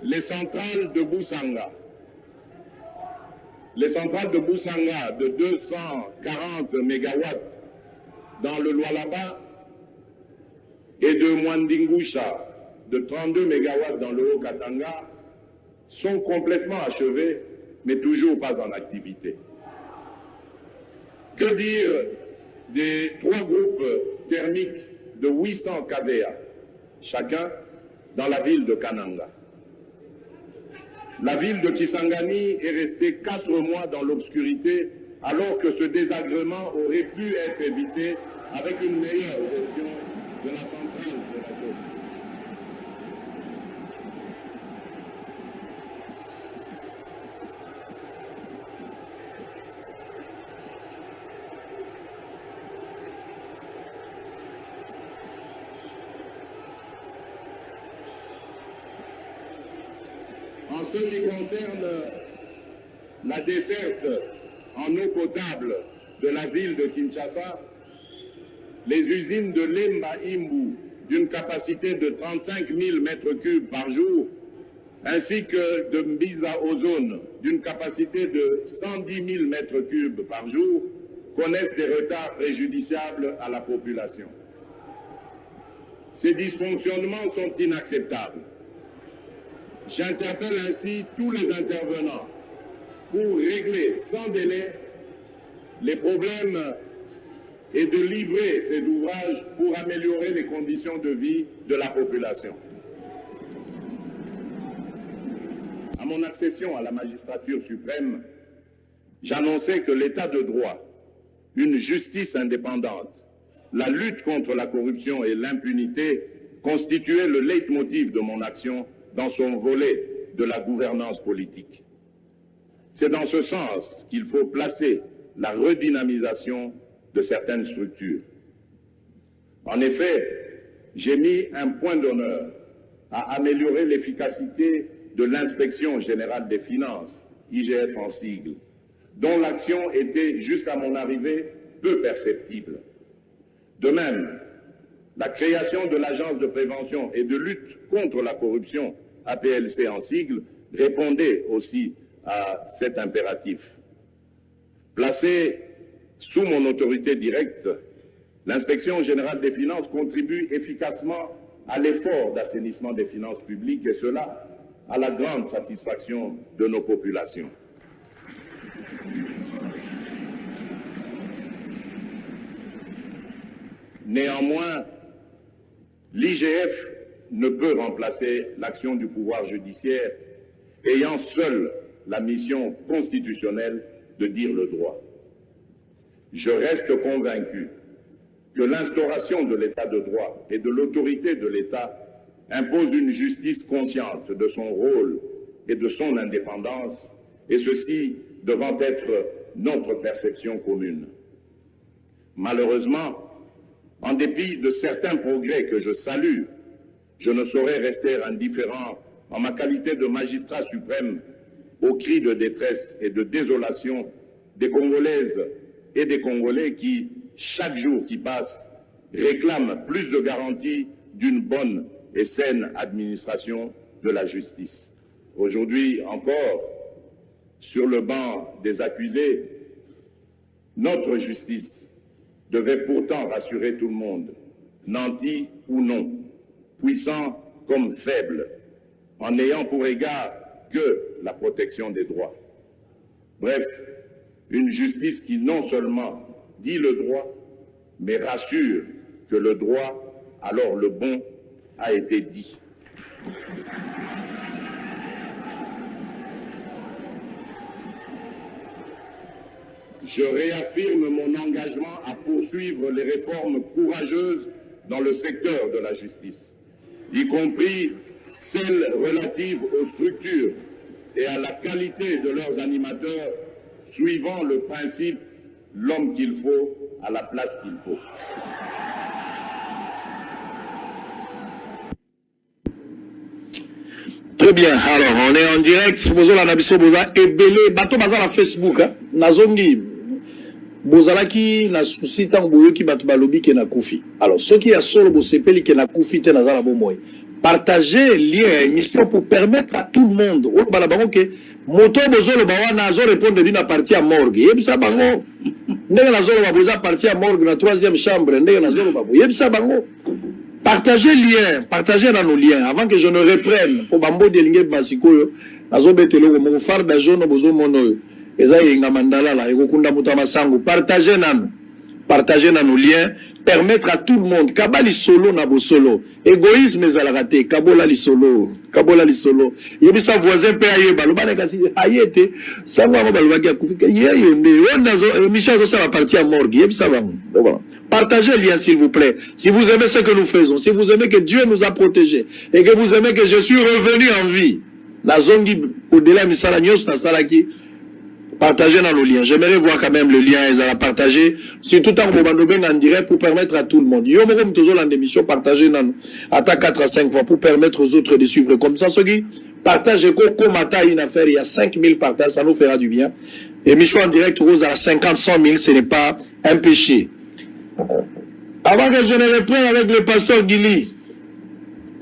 les centrales de Boussanga de 240 MW dans le Lualaba et de Mwandingusha de 32 MW dans le Haut-Katanga sont complètement achevées, mais toujours pas en activité. Que dire des 3 groupes thermiques de 800 kVA, chacun dans la ville de Kananga? La ville de Kisangani est restée 4 mois dans l'obscurité, alors que ce désagrément aurait pu être évité avec une meilleure gestion de la centrale de la zone. En ce qui concerne la desserte en eau potable de la ville de Kinshasa, les usines de Lemba Imbu d'une capacité de 35 000 m3 par jour, ainsi que de Mbiza Ozone d'une capacité de 110 000 m3 par jour, connaissent des retards préjudiciables à la population. Ces dysfonctionnements sont inacceptables. J'interpelle ainsi tous les intervenants pour régler sans délai les problèmes et de livrer ces ouvrages pour améliorer les conditions de vie de la population. À mon accession à la magistrature suprême, j'annonçais que l'état de droit, une justice indépendante, la lutte contre la corruption et l'impunité constituaient le leitmotiv de mon action dans son volet de la gouvernance politique. C'est dans ce sens qu'il faut placer la redynamisation de certaines structures. En effet, j'ai mis un point d'honneur à améliorer l'efficacité de l'Inspection générale des finances, IGF en sigle, dont l'action était, jusqu'à mon arrivée, peu perceptible. De même, la création de l'Agence de prévention et de lutte contre la corruption, APLC en sigle, répondait aussi à cet impératif. Placée sous mon autorité directe, l'Inspection générale des finances contribue efficacement à l'effort d'assainissement des finances publiques, et cela à la grande satisfaction de nos populations. Néanmoins, l'IGF ne peut remplacer l'action du pouvoir judiciaire ayant seule la mission constitutionnelle de dire le droit. Je reste convaincu que l'instauration de l'état de droit et de l'autorité de l'État impose une justice consciente de son rôle et de son indépendance, et ceci devant être notre perception commune. Malheureusement, en dépit de certains progrès que je salue, je ne saurais rester indifférent en ma qualité de magistrat suprême aux cris de détresse et de désolation des Congolaises et des Congolais qui, chaque jour qui passe, réclament plus de garanties d'une bonne et saine administration de la justice. Aujourd'hui encore, sur le banc des accusés, notre justice devait pourtant rassurer tout le monde, nanti ou non, puissant comme faible, en n'ayant pour égard que la protection des droits. Bref, une justice qui non seulement dit le droit, mais rassure que le droit, alors le bon, a été dit. Je réaffirme mon engagement à poursuivre les réformes courageuses dans le secteur de la justice, y compris celles relatives aux structures et à la qualité de leurs animateurs, suivant le principe « l'homme qu'il faut à la place qu'il faut ». Très bien, alors on est en direct, Bozola Nabiso Boza Ebele, Bato Bazala Facebook, Nazongi, Bozalaki na souci tant boyoki Bato Balobi qui na Koufi. Alors ceux qui a solo Bosepeli qui na Koufi te Nazala Bomoy. Partagez lien émission pour permettre à tout le monde. On va la que moto Bozolo Bawa Nazo répondre d'une partie à morgue. Yebisa Bango. Ndenge Nazolo Baboza partie à morgue na troisième chambre. Ndenge Nazolo Babo. Yebisa Bango. Partagez lien, partagez dans nos liens avant que je ne reprenne. Pour Bambo de Lingé Basikoyo, Nazo Betelo, mon phare d'Ajono Bozo Mono, Eza Yenga Mandala, la Ekokunda Mutama Sango. Partagez dans nos liens, permettre à tout le monde. Kabali solo na bo solo. Égoïsme ezalagate, Kabola li solo. Kabola li solo. Yebisa voisin pe aye balobana kasi ayete, sango amo balobaki akufika. Yeyonde, on nazo Michel zo ça va partir à morgue. Yebisa bango. Voilà. Partagez le lien s'il vous plaît. Si vous aimez ce que nous faisons, si vous aimez que Dieu nous a protégés et que vous aimez que je suis revenu en vie, la zone au-delà de Salanios, partagez dans nos liens. J'aimerais voir quand même le lien, ils allaient partager, surtout en en direct pour permettre à tout le monde. Yo même toujours dans l'émission, partagez dans nous, à 4 à 5 fois pour permettre aux autres de suivre comme ça. Ceux qui partagent comme une affaire, il y a 5000 partages, ça nous fera du bien. Émission en direct, rose à 50, 100 000, ce n'est pas un péché. Avant que je ne reprenne avec le pasteur Guili,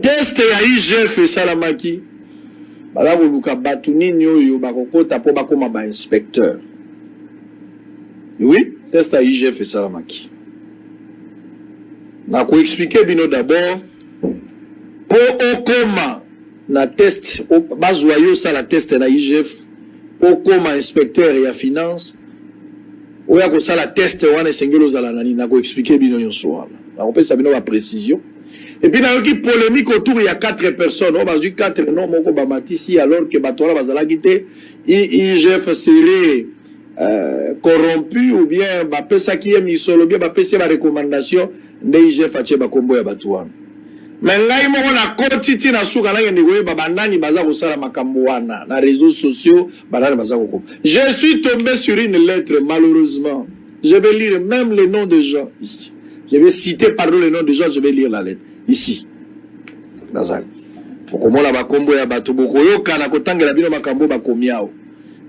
test ya IGF et Salamaki, bala boluka batuni nyoyo bakokota po bakoma ba inspecteur. Oui, test ya IGF et Salamaki. Na ko expliquer bino d'abord po okoma na test bazwayo ça la test na IGF po koma inspecteur ya finance. Oya ko sala test wana sengelo zala nani na ko expliquer bino nyonso wana. Na ko pesa bino ba précision. Et puis na yoki polémique autour il y a 4 personnes, on va dire 4 noms moko ba matisi alors que batola bazala kité IGF serait corrompu ou bien ba pesa ki emi solo bien ba pesa ba recommandation de IGF ache ba kombo ya batu wana. Mais ngai moko na kotiti na suka na ngende koyeba banani baza kosala makambo wana na réseaux sociaux banani baza koko. Je suis tombé sur une lettre malheureusement. Je vais lire même les noms des gens ici. Je vais citer pardon les noms des gens, je vais lire la lettre ici. Bazali. Bokomola bakombo ya bato bokoyoka na kotangela bino makambo bakomiao.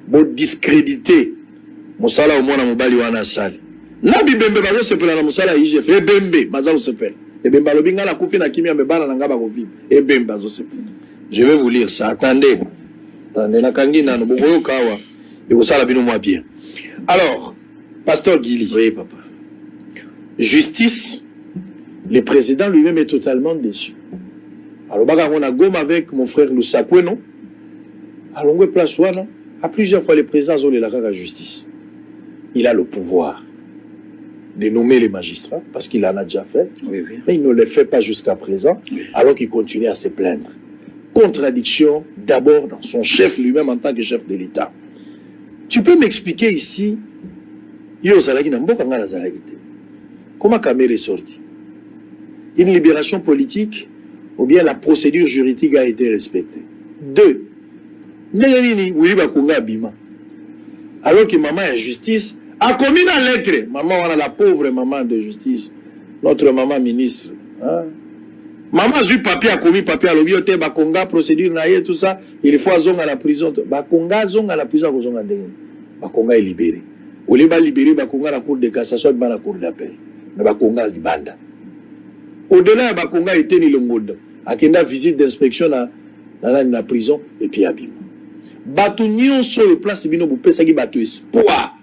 Bo discréditer mosala omona mobali wana sali. Na bibembe bazo sepela na mosala IGF ebembe baza sepela. Ebemba lobinga la kufi na kimia mebala na ngaba kovi. Ebemba bazo sepela. Je vais vous lire ça. Attendez. Attendez na kangi na bokoyoka wa. Et vous sala bino moi bien. Alors, pasteur Guili. Oui, papa. Justice, le président lui-même est totalement déçu. Alors, on a gomme avec mon frère Lusakwe, non? à longue place, à plusieurs fois, le président Zola la justice. Il a le pouvoir de nommer les magistrats, parce qu'il en a déjà fait, Oui, oui. mais il ne le fait pas jusqu'à présent, Oui. alors qu'il continue à se plaindre. Contradiction, d'abord, dans son chef lui-même en tant que chef de l'État. Tu peux m'expliquer ici, comment Kamere est sorti? Une libération politique ou bien la procédure juridique a été respectée? 2. Alors que maman est justice a commis la lettre. Maman, on a la pauvre maman de justice, notre maman ministre. Hein? Maman a eu papier, a commis papier à l'obioté, Bakonga, procédure naïe, tout ça. Il faut zonga à la prison. Bakonga, zonga à la prison, Bakonga est libéré. Au lieu de libérer Bakonga à la cour de cassation, à la cour d'appel. Mais Bakonga est banda. Au-delà, Bakonga était ni longondo. Akenda visite d'inspection dans la prison et puis abîme. Batu nyonso le place bino bopesa ki batu espoir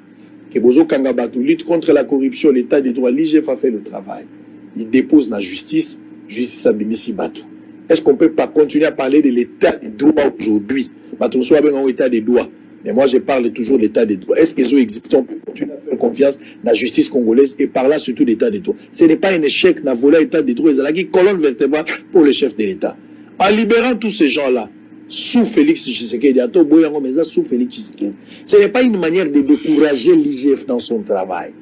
que bozo kanga batu lutte contre la corruption, l'état des droits, l'IGF a fait le travail. Il dépose la justice abimisi batu. Est-ce qu'on peut pas continuer à parler de l'état des droits aujourd'hui? Batu soit bien en état des droits. Mais moi je parle toujours de l'état des droits. Est-ce qu'ils ont existé? On peut continuer à faire confiance dans la justice congolaise et par là surtout l'état des droits. Ce n'est pas un échec n'a volé l'état des droits. C'est la colonne vertébrale pour le chef de l'État. En libérant tous ces gens-là, sous Félix Tshisekedi, sous Félix Tshisekedi, ce n'est pas une manière de décourager l'IGF dans son travail.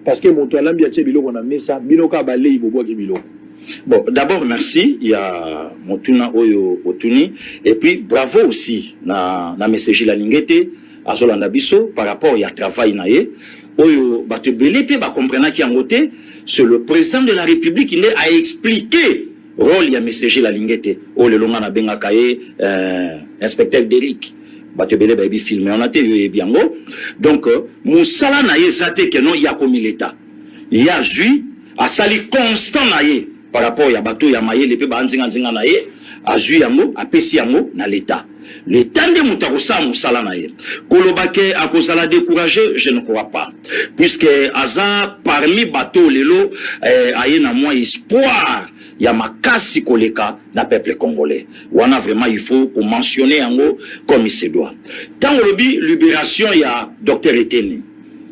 Parce que mon toilam biaché bilo on a mis ça, biloka balé ibobo ki bilo. Bon, d'abord merci, il y a Motuna Oyo Otuni et puis bravo aussi na message la lingete à Zolanda Biso par rapport à travail naé Oyo batebele pe ba comprendre ki ngote c'est le président de la République qui a expliqué rôle ya message la lingete o le longa na benga kaye inspecteur d'Eric batebele ba bi filmer on a té yo biango donc musala na ye zate que non il y a comme l'état il y a jui a sali constant na ye par rapport à bateau ya mayele pe ba nzinga nzinga na ye a jui yango a pesi yango na l'état l'état de mutakosa musala na ye kolobake a kozala décourager je ne crois pas puisque aza parmi bateau lelo aye na moi espoir ya makasi koleka na peuple congolais wana vraiment il faut qu'on mentionner yango comme il se doit tant lobi libération ya docteur Eteni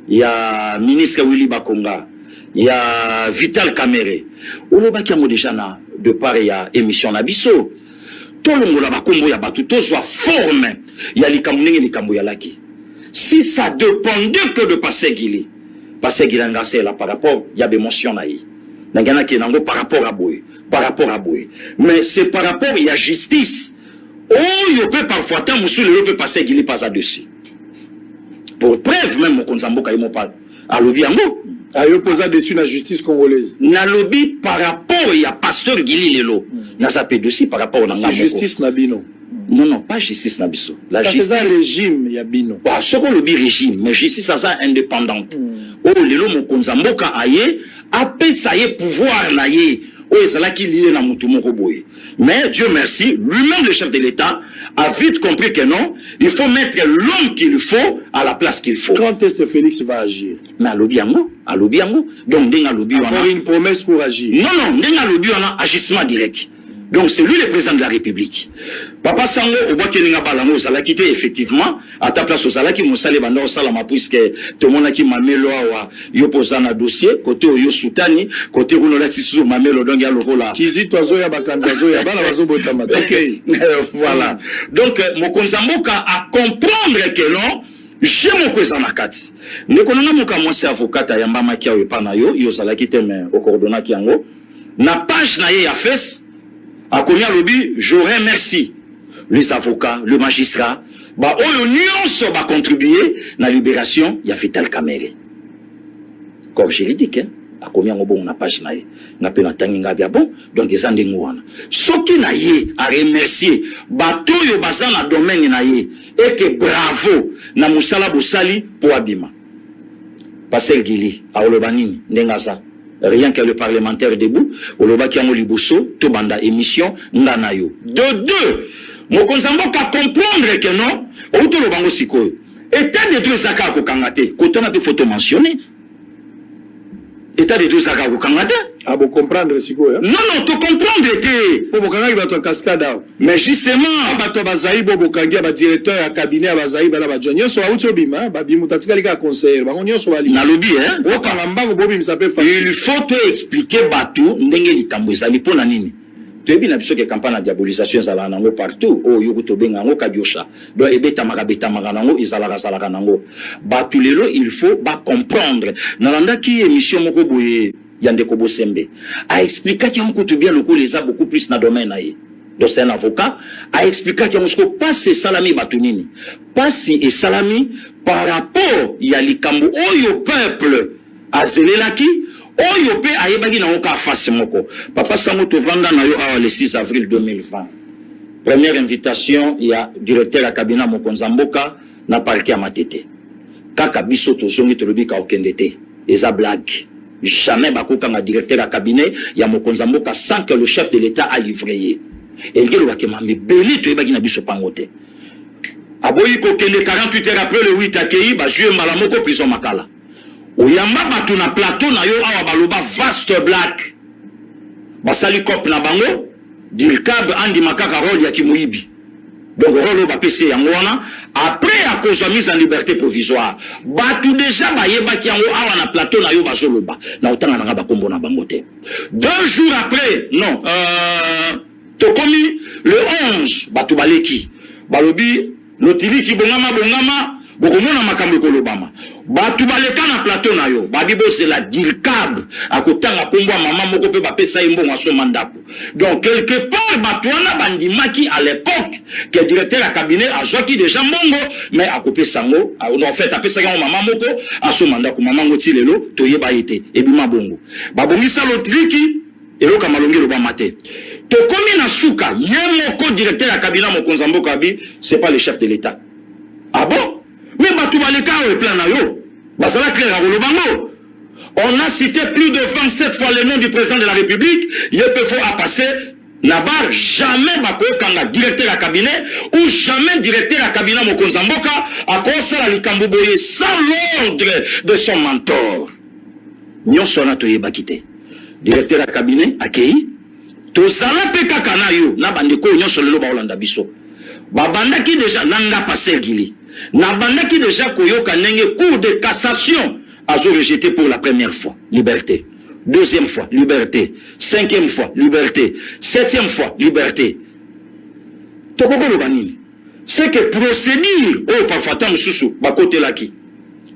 ya ministre Willy Bakonga ya Vital Kamerhe olobaki yango déjà na de part ya émission na biso tolongola bakombo ya batu tozwa forme ya likambo ndenge likambo ya laki si ça dépendait que de Passé Gili ngase là par rapport ya bémotion na yi nangana ki nango par rapport à Boy mais c'est par rapport à la justice oh il peut parfois tant monsieur le peut passer Gili pas à dessus pour preuve même mon konzamboka imo pas à lobby yango a yo posa dessus la justice congolaise na lobby par rapport ya pasteur Gili lelo na sapé dessus par rapport à justice nabino non pas justice nabiso la justice c'est un régime ya bino ba soko lobby régime mais justice ça indépendante oh lelo mon konzamboka aye apesa ye pouvoir na ye oh ezalaki lié na mutu moko boye mais Dieu merci lui-même le chef de l'État a vite compris que non il faut mettre l'homme qu'il faut à la place qu'il faut. Quand est-ce que Félix va agir? Mais à lobby yango donc ndenga lobby wana une promesse pour agir. Non ndenga lobby wana agissement direct. Donc c'est lui le président de la République. Papa Sango Obakelinga Balango Zalaki effectivement à ta place au Zalaki Moussale Banda Salama puisque tout le monde qui m'a mis là yo posana dossier côté yo soutani côté Runola Tissou mamelo donc ya lokola Kizito Azoya Bakanza Zoya bana bazobota mata. OK. Voilà. Donc Mokonzamboka a comprendre que non j'ai mon cousin nakati. Ne konanga moka mwasi avocat ya mbama kia epana yo Zalaki teme au coordonnat kiango na page na ye ya face à Konya Lobby, je remercie les avocats, le magistrat, bah, oh, l'union va contribuer à la libération, il y a Vital Kamerhe. Comme je l'ai dit, hein, à combien on a page naïe, n'a pas n'attending bien bon, donc ils ont des ngouana. Ce qui naïe à remercier, bah, tout yo bazan na domaine naïe, et que bravo, na musala bosali pour Abima. Passer Gili, à Olobanini, Nengaza. Rien que le parlementaire debout, Olobaki Yango Liboso, Tobanda émission, Nanayo. De deux, Mokonzambo ka comprendre que non, Outolobango Sikoyo. État de deux Zaka Kokangate, Kotona peut photo mentionner. état de droit ça kokangate. Ah bon comprendre siko hein. Non, tu comprendre te. Pour bokanga ba to cascade. Mais justement, ba to bazai bo bokangia ba directeur ya cabinet bazai ba la ba jonyo so auto bima ba bimu tatikali ka conseiller ba onyo so bali. na lobby hein. O kala mbango bo bim sape fa. Il faut te expliquer batu ndenge likambo ezali pona nini. Tu as biso que campagne de diabolisation ezala nango partout o yoko to benga ngo kadiosha. Donc ebeta makabeta nango ezala sala nango. Batu lelo il faut ba comprendre. Nalanda ki émission moko boye Yandeko Bosembe a expliqué qu'il y a beaucoup bien le coup les a beaucoup plus dans le domaine aïe. Donc c'est un avocat a expliqué qu'il y a pas ces salami batunini pas si et salami par rapport il y a les kambo oyo peuple a zelelaki oyo pe ayebaki na oka face moko papa sango to vanda na yo le 6 avril 2020 première invitation il y a directeur à cabinet Mokonzamboka na parquet à Matete kaka biso to zongi to lobi ka okendete eza blague. Jamais bakokanga directeur à cabinet ya Mokonzamboka sans que le chef de l'État a livré. Et ngelo bakemambe beli to ebaki na biso pangote. Aboyi ko kele 48 heures après le 8 akei ba jouer malamoko prison makala. Oyamba batu na plateau na yo awa baloba vaste black. Basali cop na bango dilkab andi makaka rôle ya kimuibi. Donc rôle ba PC yango wana après à cause de mise en liberté provisoire batu déjà ba yebaki yango awa na plateau na yo bazoloba na otanga na ba kombo na bango te 2 jours après non tokomi le 11 batu baleki balobi lotili ki bongama bokomona makambo kolobama batu baleka na plateau na yo babibo c'est la dilkab akotanga kombo maman moko pe ba pesa imbongo aso mandako donc quelque part batu wana bandimaki à l'époque que directeur à cabinet a joki déjà mbongo mais akopé sango en fait apesa ka maman moko aso mandako maman ngoti lelo toyeba été ebima bongo babongisa lotriki eloka malongelo ba maté to komi na suka yemoko directeur à cabinet Mokonzamboka bi c'est pas le chef de l'État. Ah bon? Mais batu baleka au plan na yo basala clair à bango. On a cité plus de 27 fois le nom du président de la République. Il faut à passer là-bas. Jamais bako kanga directeur à cabinet ou jamais directeur à cabinet Mokonzamboka à cause la likamboboye sans l'ordre de son mentor. Nyon sona toye bakite. Directeur à cabinet akei to sala pe kakana yo na bandeko nyon solelo ba Olanda biso. Babanda ki déjà nanga passer gili. Na banda ki déjà koyoka nenge cour de cassation a rejeté pour la première fois liberté, deuxième fois liberté, cinquième fois liberté, septième fois liberté. Tokoko lo banini c'est que procédure au parfata mususu ba côté laki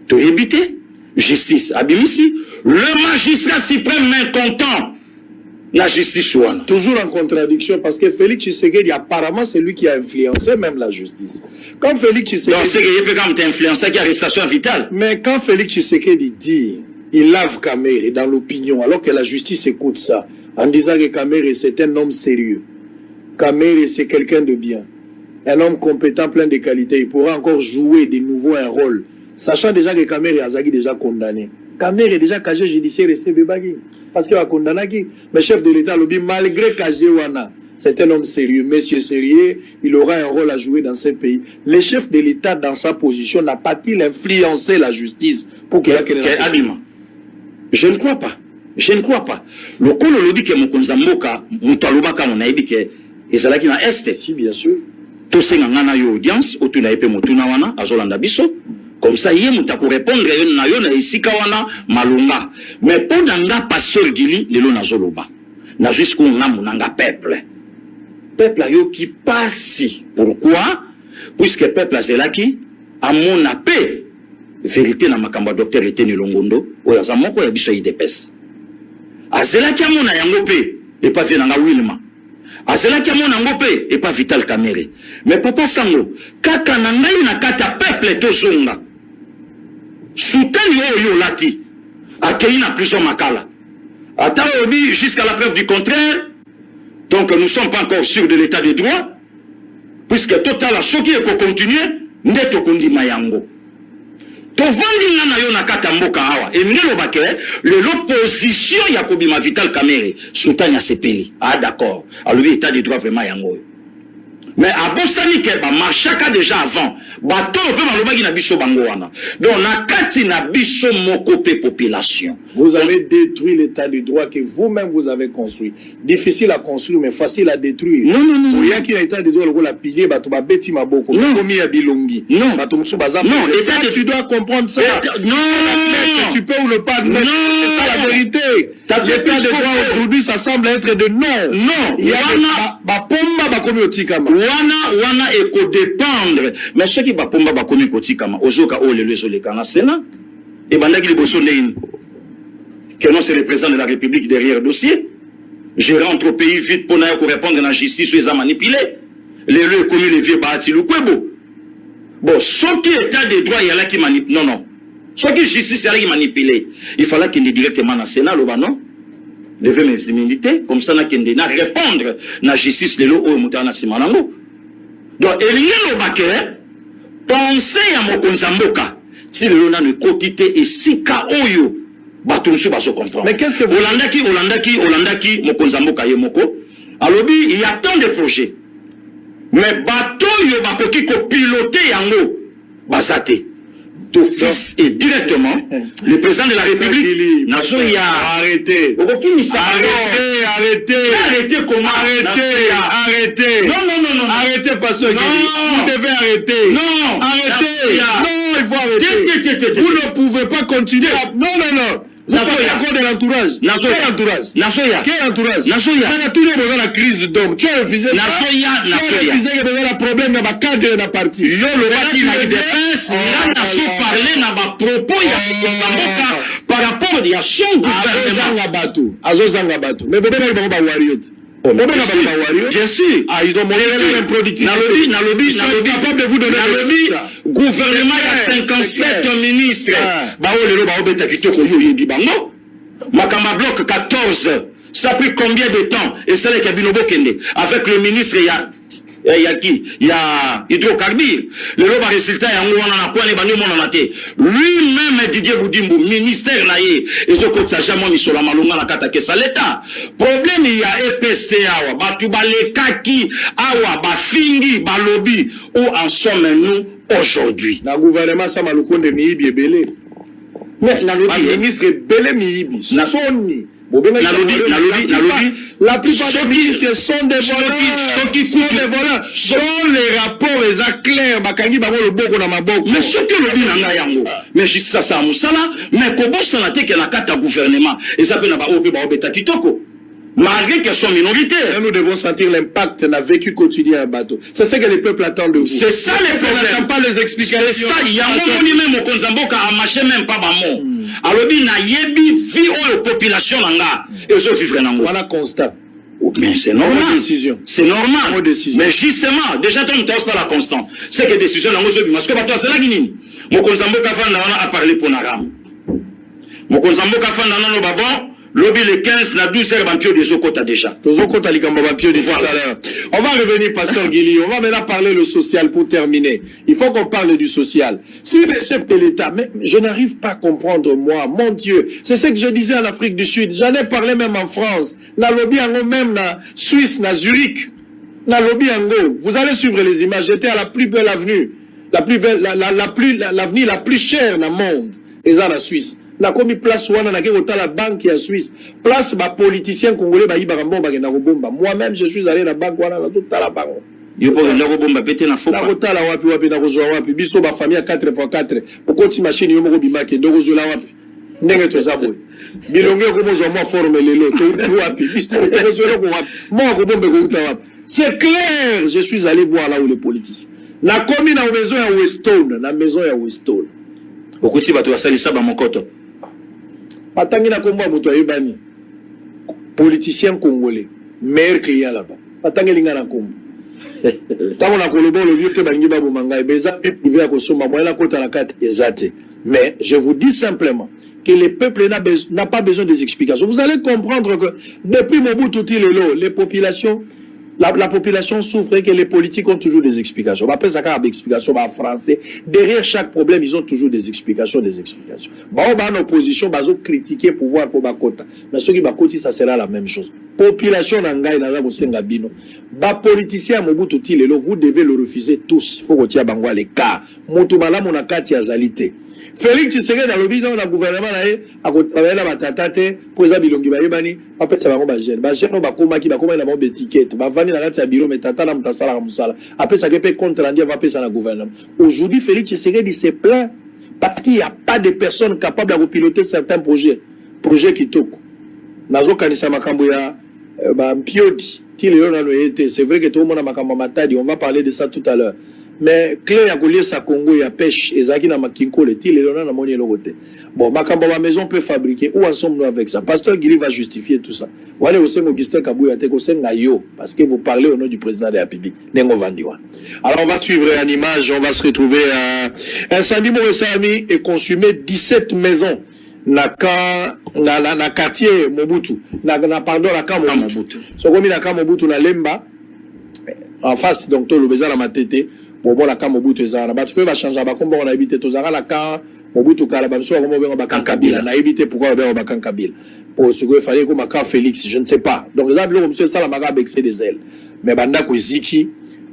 to éviter justice abimisi le magistrat suprême mécontent la justice ouana. Toujours en contradiction parce que Félix Tshisekedi apparemment c'est lui qui a influencé même la justice. Quand Félix Tshisekedi donc c'est que il peut quand même influencer qui arrestation vitale. Mais quand Félix Tshisekedi dit il lave Kamere dans l'opinion alors que la justice écoute ça en disant que Kamere c'est un homme sérieux. Kamere c'est quelqu'un de bien. Un homme compétent, plein de qualités, il pourra encore jouer de nouveau un rôle sachant déjà que Kamere Azaki déjà condamné. Kamere est déjà cagé judiciaire et c'est Bebagi. Parce qu'il a condamné qui? Mais chef de l'État, malgré Kajé Wana, c'est un homme sérieux, monsieur sérieux, il aura un rôle à jouer dans ce pays. Le chef de l'État, dans sa position, n'a pas-il influencé la justice pour qu'il y ait Je ne crois pas. Je ne crois pas. Le col le dit que Mokonzamboka, Moutalobaka, on a dit que Ezalaki na Est. Si, bien sûr. Tout ce ngana yo audience, autour na motuna wana, azolanda biso. Comme ça, il y a répondre na yo na isika wana malunga. Mais pendant nga pasteur Gili, le na zoloba. Na jusqu'au nanga peuple. Peuple a yo qui passe. Pourquoi? Puisque peuple a zelaki, a mon paix. Vérité na makamba docteur Eteni Longondo, oya za moko ya biso idepes. A zelaki a mon yango pe, et pas venanga Wilma. A zelaki a mon yango pe, et pas Vital Kamere. Mais papa sango, kaka na ngai na kata peuple to zonga. Soutien yo lati accueilli na prison makala attends jusqu'à la preuve du contraire donc nous ne sommes pas encore sûrs de l'état de droit puisque total a choqué et qu'on continue ndeto kondi mayango to vandi na yo na kata mboka awa et ngelo bakere l'opposition ya kobima Vital Kamere soutien ya sepeli ah d'accord alors l'état de droit vraiment yango Mais à Bossani, marchaka déjà avant. Bateau, on peut m'allonger na bicho bangoana. Donc, na kati na bicho mokope population. Vous avez détruit l'état du droit que vous-même vous avez construit. Difficile à construire, mais facile à détruire. Non, non, non. Il y a qui l'état du droit, la pilier, bato ba beti maboko. Non. Komi ya bilongi. Non. Bato musu baza. Non, et ça, tu dois comprendre ça. Non. Tu peux ou ne pas admettre. Non. C'est ça la vérité. L'état du droit aujourd'hui, ça semble être de non. Non. Il y a ba pomba ba komi otikama. Wana eko dépendre. Mais ce qui va pomba ba komi otikama. Ozoka o le lezo le kana Sénat. Et bandaki li boso nein. Que non, c'est le président de la République derrière le dossier. Je rentre au pays vite pour répondre à la justice, les a manipulés. Les lieux commis les vieux bâtis, le kwebo. Bon, ce qui est état de droit, il y a là qui manipule. Non, non. Ce qui est justice, il y a là qui manipule. Il fallait qu'il y ait directement dans le Sénat, le non? Lever mes immunités, comme ça, il y a répondre à la justice, les lots, au moutana simanango. Donc, il y a le baquet, pensez à mon konzamboka. Si le lot n'a ne quotité et si kaoyo. Mais qu'est-ce que vous... Olandaki, Mokonzamboka Yemoko. Alors, il y a tant de projets. Mais bateau, il y a piloter Yango. Basate. D'office et directement, le président de la République. Nation, il y a arrêté. Arrêtez comment? Arrêtez. Non. Arrêtez, pasteur. Vous devez arrêter. Non. Arrêtez. Non, il faut arrêter. Vous ne pouvez pas continuer. Non. Vous parlez encore de l'entourage. Quel entourage? On a toujours besoin de la crise d'homme. Tu as refusé ça. Tu as refusé qu'il y avait un problème dans ma cadre de la partie. Yo, le parti n'a eu de pince. Là, n'a pas parlé, n'a pas propos. Il y a par rapport à son gouvernement. Azozanga Batou. Mais bébé, il va warrior. Bien sûr. Ils ont montré l'improductivité. Ils sont capables de vous donner le gouvernement, il y a 57 ministres. Makama bloc 14. Ça a pris combien de temps? Et c'est là qu'il y a Binobo Kende. Avec le ministre, il y a qui? Il y a hydrocarbures. Le lot résultat, lui-même, Didier Boudimbo, ministère naïe, et je compte ça jamais mis sur la malonga la katake sa l'État. Problème, il y a EPST awa, batuba le kaki, awa, bafingi, balobi, où en sommes-nous aujourd'hui? Le gouvernement, ça m'a le compte de Miibi et Belé. Mais, le ministre Belé Miibi, Soni. La plupart des ministres sont des voleurs. Sont les rapports, les clairs, bakangi bango le boko na maboko. Mais ce que le dit nanga yango. Mais juste ça ça musala, mais kobo sana te que la carte gouvernement et ça peut na ba ope ba obeta kitoko. Malgré qu'elles sont minoritaires. Nous devons sentir l'impact de la vécu quotidien à bateau. C'est ce que les peuples attendent de vous. C'est ça les problèmes. On n'attend pas les explications. C'est ça. Il y a un moment même au Konzamboka a marché même pas bamo. Alors bi na yebi vie aux population nanga et je vivre nango. Voilà constat. Mais c'est normal. C'est normal. Mais justement, déjà ton temps ça la constant. C'est que décision nango je parce que bato c'est la guinine. Mo Konzamboka fanda a parlé pour naram. Mo Konzamboka fanda no babon. Lobby le 15, la 12 heures, Bampio de Zokota déjà. On va revenir, pasteur Guili. On va maintenant parler le social pour terminer. Il faut qu'on parle du social. Si les chefs de l'État, mais je n'arrive pas à comprendre, moi, mon Dieu. C'est ce que je disais en Afrique du Sud. J'en ai parlé même en France. Na lobby en même na Suisse, na Zurich. Na lobby en vous allez suivre les images. J'étais à la plus belle avenue. L'avenue la plus chère dans le monde. Et ça, la Suisse. Na komi place wana na kota la banque ya Suisse place ba politicien congolais ba iba mbomba ke na robomba moi-même je suis allé na banque wana na toute la banque yo po na robomba pété na fopa na kota la wapi na kozwa wapi biso ba famille 4x4 okoti machine yo moko bimake ndoko zo la wapi ndenge to zabwe bilonge ko mozwa moi forme lelo to wapi biso to zo lo wapi moi ko bombe ko uta wapi c'est clair je suis allé voir là où les politiciens na komi na maison ya Weston na maison ya Weston okoti bato basalisa ba mokoto Patangi na kombo moto ayebani politicien congolais meilleur client là-bas patangi linga na kombo tango na kolobo le vieux te balingi ba bomanga beza privé ya kosomba moyela kota la carte ezate mais je vous dis simplement que le peuple n'a pas besoin des explications. Vous allez comprendre que depuis Mobutu Tilelo les populations la population souffre et que les politiques ont toujours des explications. Après ça, quand explications en français, derrière chaque problème, ils ont toujours des explications. Bah, en opposition, bah, ils ont critiqué le pouvoir pour Bakota. Mais ceux qui Bakoti, ça sera la même chose. population nangai naza kosenga bino ba politicien Mobutu Tilelo vous devez le refuser tous. Il faut que tia bangwa les cas mutu malamu na kati azalité Félix Tshisekedi dans le bidon na gouvernement nae akotravailler na batatate pour za bilongi bayebani apesa bango ba jeune ba koma ki ba koma na mo étiquette ba vani na kati ya bureau metata na mtasala musala apesa ke pe contre rendu va pesa na gouvernement. Aujourd'hui Félix Tshisekedi se plaint parce qu'il n'y a pas de personnes capables de piloter certains projets qui toko nazo kanisa makambo ya Mpiodi, c'est vrai que tout le monde a makambo matadi, on va parler de ça tout à l'heure. Mais clair ya kolie sa Congo ya pêche ezaki na makinko le tile lona na moni lokote. Bon, makambo ma maison peut fabriquer où ensemble nous avec ça. Pasteur Guili va justifier tout ça. Wale Osengo Augustin Kabouya te kosenga yo parce que vous parlez au nom du président de la République. Nengo Vandiwa. Alors on va suivre en image, on va se retrouver à incendie Moresami et consumer 17 maisons. Na quartier Mobutu na pardon la ka Mobutu so komi na ka Mobutu na Lemba en face donc to lobeza na matete bon la ka Mobutu ezana ba tu peux va changer ba kombo on habite to zara la ka Mobutu kala ba so kombo bengo ba Kabila na habite pourquoi bengo ba Kabila pour ce que fallait comme ka Félix je ne sais pas donc là le monsieur ça la maga avec des ailes mais banda ko ziki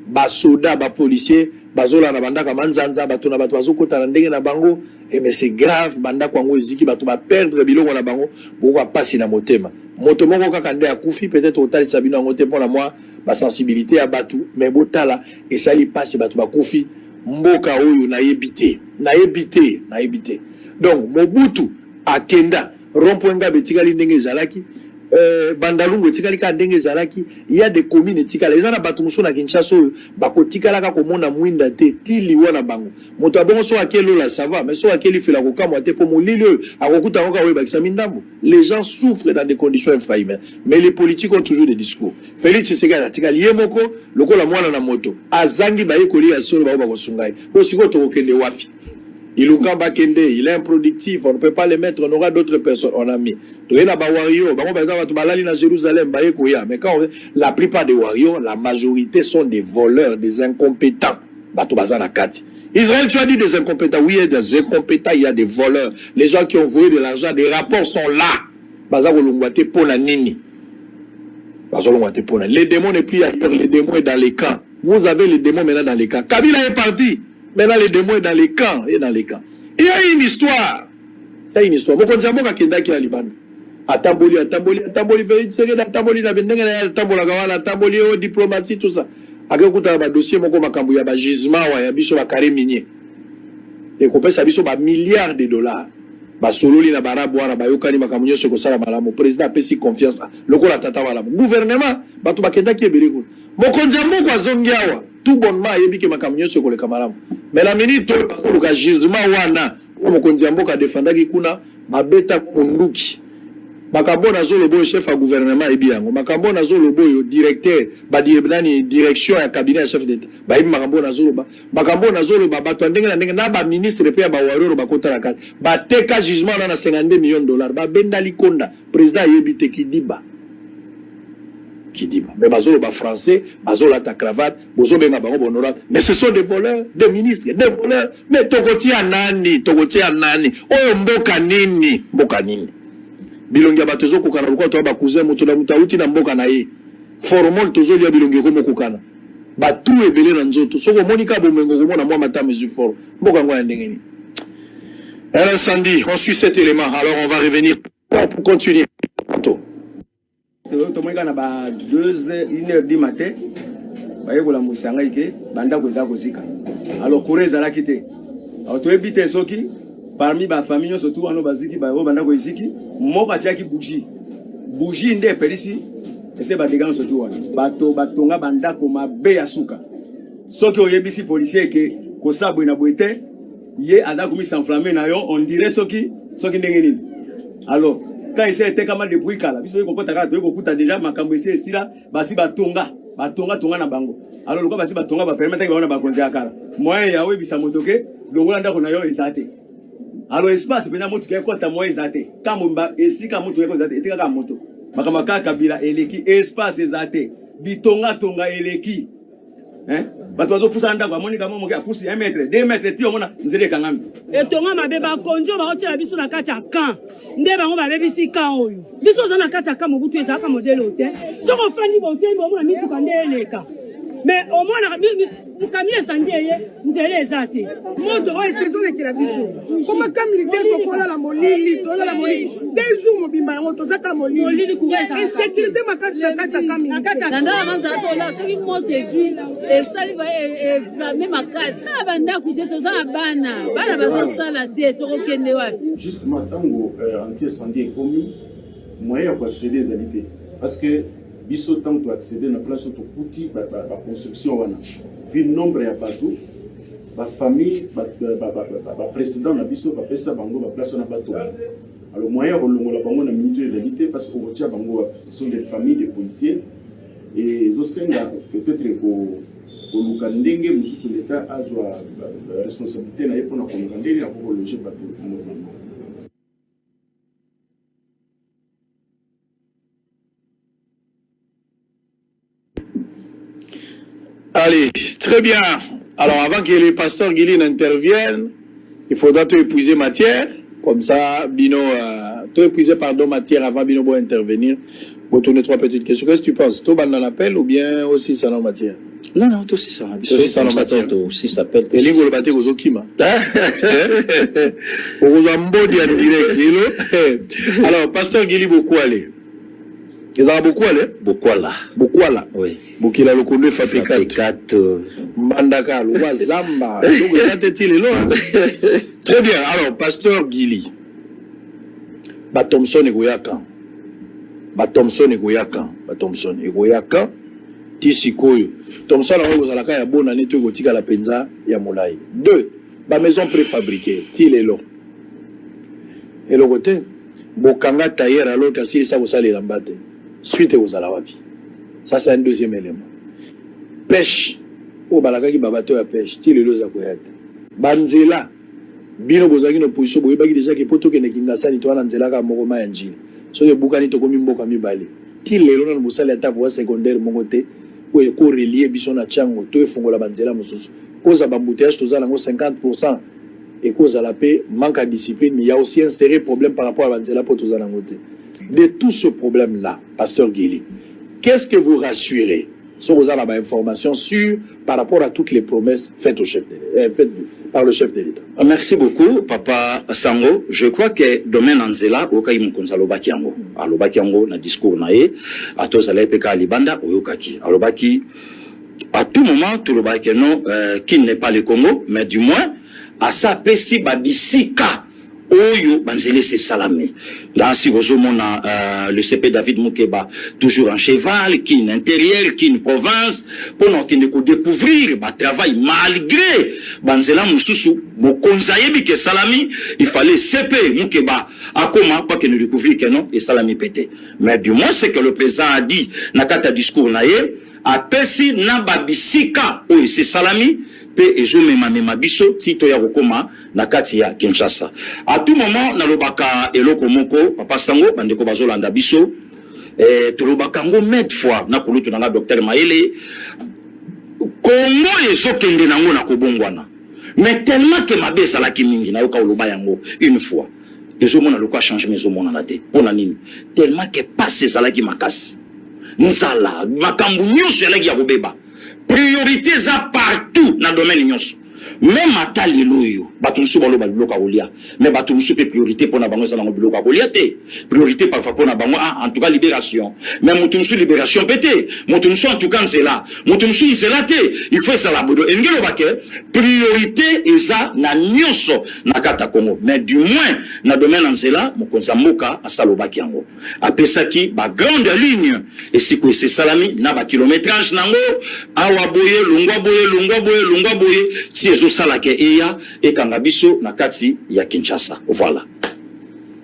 ba soda ba policier bazola na banda ka manzanza bato na bato bazokota na ndenge na bango et mais c'est grave banda kwango eziki bato ba perdre biloko na bango boko pasi na motema moto moko kaka nde akufi peut-être otali sabino ngote pour la moi ba sensibilité ya batu mais botala et ça li passe bato ba kufi mboka oyo na yebité donc Mobutu akenda rompwenga betikali ndenge ezalaki Bandalungu etikali ka ndenge ezalaki il y a des communes etikala ezana bato muso na Kinshasa bakotikala ka komona mwinda te tili wana bango moto abongo so akelo la ça va mais so akeli fela ko kamwa te po molili akokuta ngoka we bakisa mindambo les gens souffrent dans des conditions infrahumaines mais les politiques ont toujours des discours. Félix Tshisekedi atikali yemoko lokola mwana na moto azangi baye koli ya solo ba kosungai ko siko to kokende wapi il est improductif, on ne peut pas les mettre, on aura d'autres personnes, on a mis. Jérusalem, mais quand la plupart des warriors, la majorité sont des voleurs, des incompétents. Israël, tu as dit des incompétents. Oui, il y a des incompétents, il y a des voleurs. Les gens qui ont volé de l'argent, des rapports sont là. Les démons n'est plus ailleurs, les démons sont dans les camps. Vous avez les démons maintenant dans les camps. Kabila est parti. Maintenant, les démons sont dans les camps. Il y a une histoire. Mon konzambo kakenda ki Liban. Atamboli, Félix Tshisekedi atamboli na bendenge na atambola kawana, atamboli au diplomatie tout ça. Akakuta ba dossier moko makambo ya ba gisement wa ya biso ba carré minier. Et ko pesa biso ba milliards de dollars. Ba sololi na barabu wana ba yokani makambo nyoso ko sala malamu. Président pesi confiance. Lokola tata wala. Gouvernement batu bakenda ki ebele ko. Mon konzambo kwa zongiawa. Tout bonnement yebike makambo nyoso ko le kamaramu. Mais la minute to ka gisement wana mokonzi ya mboka defendaki kuna babeta kunduki makambo na zolo boyo chef ya gouvernement ebi yango makambo na zolo boyo directeur ba direction ya cabinet chef d'état ba ebi makambo na zolo ba bato ndenge na ndenge na ba ministre pe ba waroro ba kota la kati ba teka jugement na 52 millions de dollars ba benda likonda président yebi te Kidiba mais bazolo ba français bazolo ta cravate bozo benga bango honorable mais ce sont des voleurs des ministres des voleurs mais tokotia nani oyo mboka nini bilongi batezo kokana lokwa to ba cousin moto na mutauti na mboka na ye formol tozo lia bilongi ko mokokana ba tout ebele na nzoto soko monika bomengo ko mona mwa mata mesure fort mboka ngo ya ndenge ni alors Sandy on suit cet élément alors on va revenir pour continuer tomoika na ba 1h du matin bayekola musanga ike banda kweza kozika alors kureza la kite alors to ebite soki parmi ba famille surtout wana baziki ba banda koziki moko atiaki bougie nde pelisi ese ba dégâts surtout wana batonga banda ko mabe ya suka soki oyebisi policier ke ko sabo na boite ye aza komi s'enflammer na yo on dirait soki ndenge nini alors quand il s'est comme depuis kala biso ko kota ka to ko kuta déjà makambo ese sila basi batonga na bango alors lokwa basi batonga ba permettre ba ona ba konzi akala moyen ya webisa motoke longola ndako na yo ezate alors espace pena moto ke kota moyen ezate kamomba esika moto ko ezate etika ka moto makamaka Kabila eleki espace ezate bitonga eleki hein bato bazo pousa ndako amoni kama moke apusi 1 mètre 2 mètres ti omona nzele kangami etonga mabeba konjo baotiela biso na kati ya camp nde bango babebisi camp oyo biso oza na kati ya camp mobutu ezalaka modele te soko ofandi botembi omona mituka nde eleka mais omona kami esandi eye nzela eza te moto oyo esezolekela biso koma ka militaire tokolala molili tolala molili 2 jours mobimba yango tozaka molili insécurité makasi na kati ya ka militaire nandala manzala tola soki moto ezwi esali evlame makasi na bandako te toza na bana bazosala te tokokende wapi justement ntango anti-incendie ekomi moyen ya koaccéder ezali te parce que biso ntango toaccéder na place oyo tokuti baconstruction wana vu nombre ya bato bafamille baprésident na biso bapesa bango baplace wana bato alors moyen ya kolongola bango na minute ezali te parce que okotia bango ce sont des familles de policiers et ezosenga peut-être koluka ndenge mosusu l'état azwa responsabilité na ye mpona koluka ndenge akokologe bato normalement. Allez, très bien. Alors, avant que les pasteurs Guili n'interviennent, il faudra tout épuiser matière. Comme ça, Bino, tout épuiser, pardon, matière avant Bino pour intervenir. Pour tourner 3 petites questions. Qu'est-ce que tu penses? Tout dans l'appel ou bien aussi ça en matière? Non, tout aussi ça. Aussi ça en matière. Aussi ça s'appelle. Et l'ingole baté aux okima. Aux ambodi en direct. Alors, pasteur Guili, beaucoup aller. Il y a beaucoup allé. Beaucoup là. Oui. Beaucoup là le connu Fafikat. Mandaka, le Zamba. Très bien. Alors, pasteur Guili. Batomson et Goyaka. Batomson et Goyaka. Batomson et Goyaka. Tisikoyo. Thomson a eu la ya bonne année tout gotika la penza ya molai. 2. Ba maison préfabriquée. Tilelo. Et le côté. Bokanga tailleur alors que si ça vous allez l'embate. Suite aux alawapi. Ça, c'est un deuxième élément. Pêche. Oh, balaka ki babato ya pêche. Ti le loza koyate. Banzela. Bino bozaki no position boye baki déjà ke poto ke ne kinga sani to na nzela ka moko ma ya njili. So ke bukani to komi mboka mibale. Ti le lo na mosala ta voie secondaire mongo te. Ko ko relier biso na chango to efungola banzela mosusu. Koza bambouteillage to za nango 50%. Et cause à la paix, manque de discipline, il y a aussi un sérieux problème par rapport à Banzela pour tous en côté. De tout ce problème-là, pasteur Guili, qu'est-ce que vous rassurez sur vos informations sûres par rapport à toutes les promesses faites par le chef de l'État? Merci beaucoup, Papa Sango. Je crois que domaine Anzela, Oka Imukonza Lobaki Yango. Alobaki Yango, na discours nae, à tous à l'EPK Libanda, Oyokaki. Alobaki, à tout moment, tout le Baki non, qui n'est pas le Congo, mais du moins, à sa pesi babisika oyo banzele c'est salamé dans si vous mona le CP David Moukeba toujours en cheval qui est intérieur qui est une province pour nous qui ne découvrir ba travail malgré banzela mususu mokonza yebi que salami il fallait CP Moukeba akoma pas que nous découvrir que non et salami pété mais du moins c'est que le président a dit nakata discours naye a pesi na babisika oyo c'est salami et je me biso tito ya rokoma na kati ya Kinshasa. À tout moment na lobaka eloko moko papa sango bandeko bazolanda biso to lobaka ngo met fois na kulutu na docteur Maele Congo ezokende nango na kobongwana. Mais tellement que mabe sala ki mingi na yoka oloba yango une fois. Et mona le quoi changer mes omona na te. Pona nini? Tellement que passe sala ki makasi. Nzala makambu nyonso ya ya kobeba. Priorité za partout dans le domaine nyonso. Même ata liloyo batumsu balo baloka kolia mais batumsu pe priorité pour na bango za na biloka kolia te priorité parfois pour na bango en tout cas libération mais mutumsu libération pété mutumsu en tout cas c'est là mutumsu c'est là te il faut ça la bodo engelo baké priorité eza na nyonso na kata Congo mais du moins na domaine nzela mokonza mboka asalobaki yango apesaki ba grande ligne et c'est salami na ba kilométrage nango awa boye lungwa boye si salake eya et kangabiso na kati ya Kinshasa. Voilà.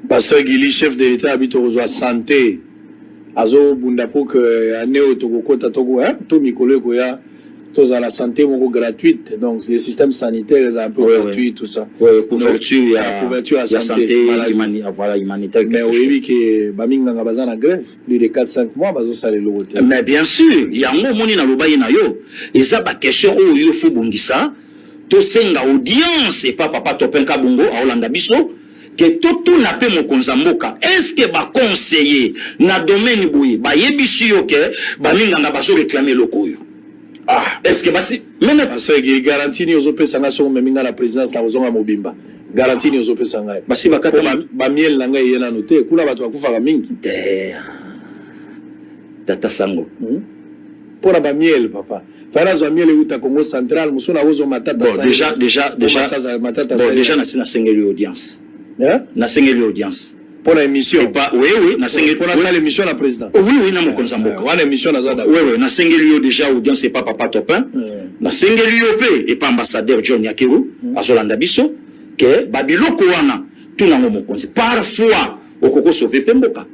Pasteur Guili, chef de l'État, habite aux santé. Azo bunda pour que aneo toko kota toko to mikolo ko ya tous à la santé gratuite, donc les systèmes sanitaires sont un peu gratuits, tout ça. Oui, couverture à santé voilà, humanitaire. Mais oui, que Baminga n'a pas grève, plus de 4-5 mois, ça les lots. Mais bien sûr, il y a un moment où il y a une question où il faut bungisa, to senga audience et pas papa Topenka Bongo à Olanda Biso, que tout n'a pas mon konzamboka. Est-ce que ba conseiller na domaine boui, ba yebisi yo ke Baminga n'a pas réclamer le koyo? Ah, est-ce que basi même parce que garantie ni ozope sanga so meminga la présidence na ozonga mobimba garantie ni ozope sanga basi bakata ba miel nanga yena noté kuna bato bakufa mingi data sango pour ba miel papa fana zo miel uta Congo central musuna ozo matata bon déjà na sengeli audience na sengeli audience pour l'émission. Oui, na sengeli pour la l'émission la président. Oui, na mokonzamboka. Wana émission na zada. Oui, na sengeli déjà audience et pas papa Topin. Na sengeli pe et pas ambassadeur John Yakiru, azolanda biso que babiloko wana tout na mokonzi. Parfois okoko sauver pemboka.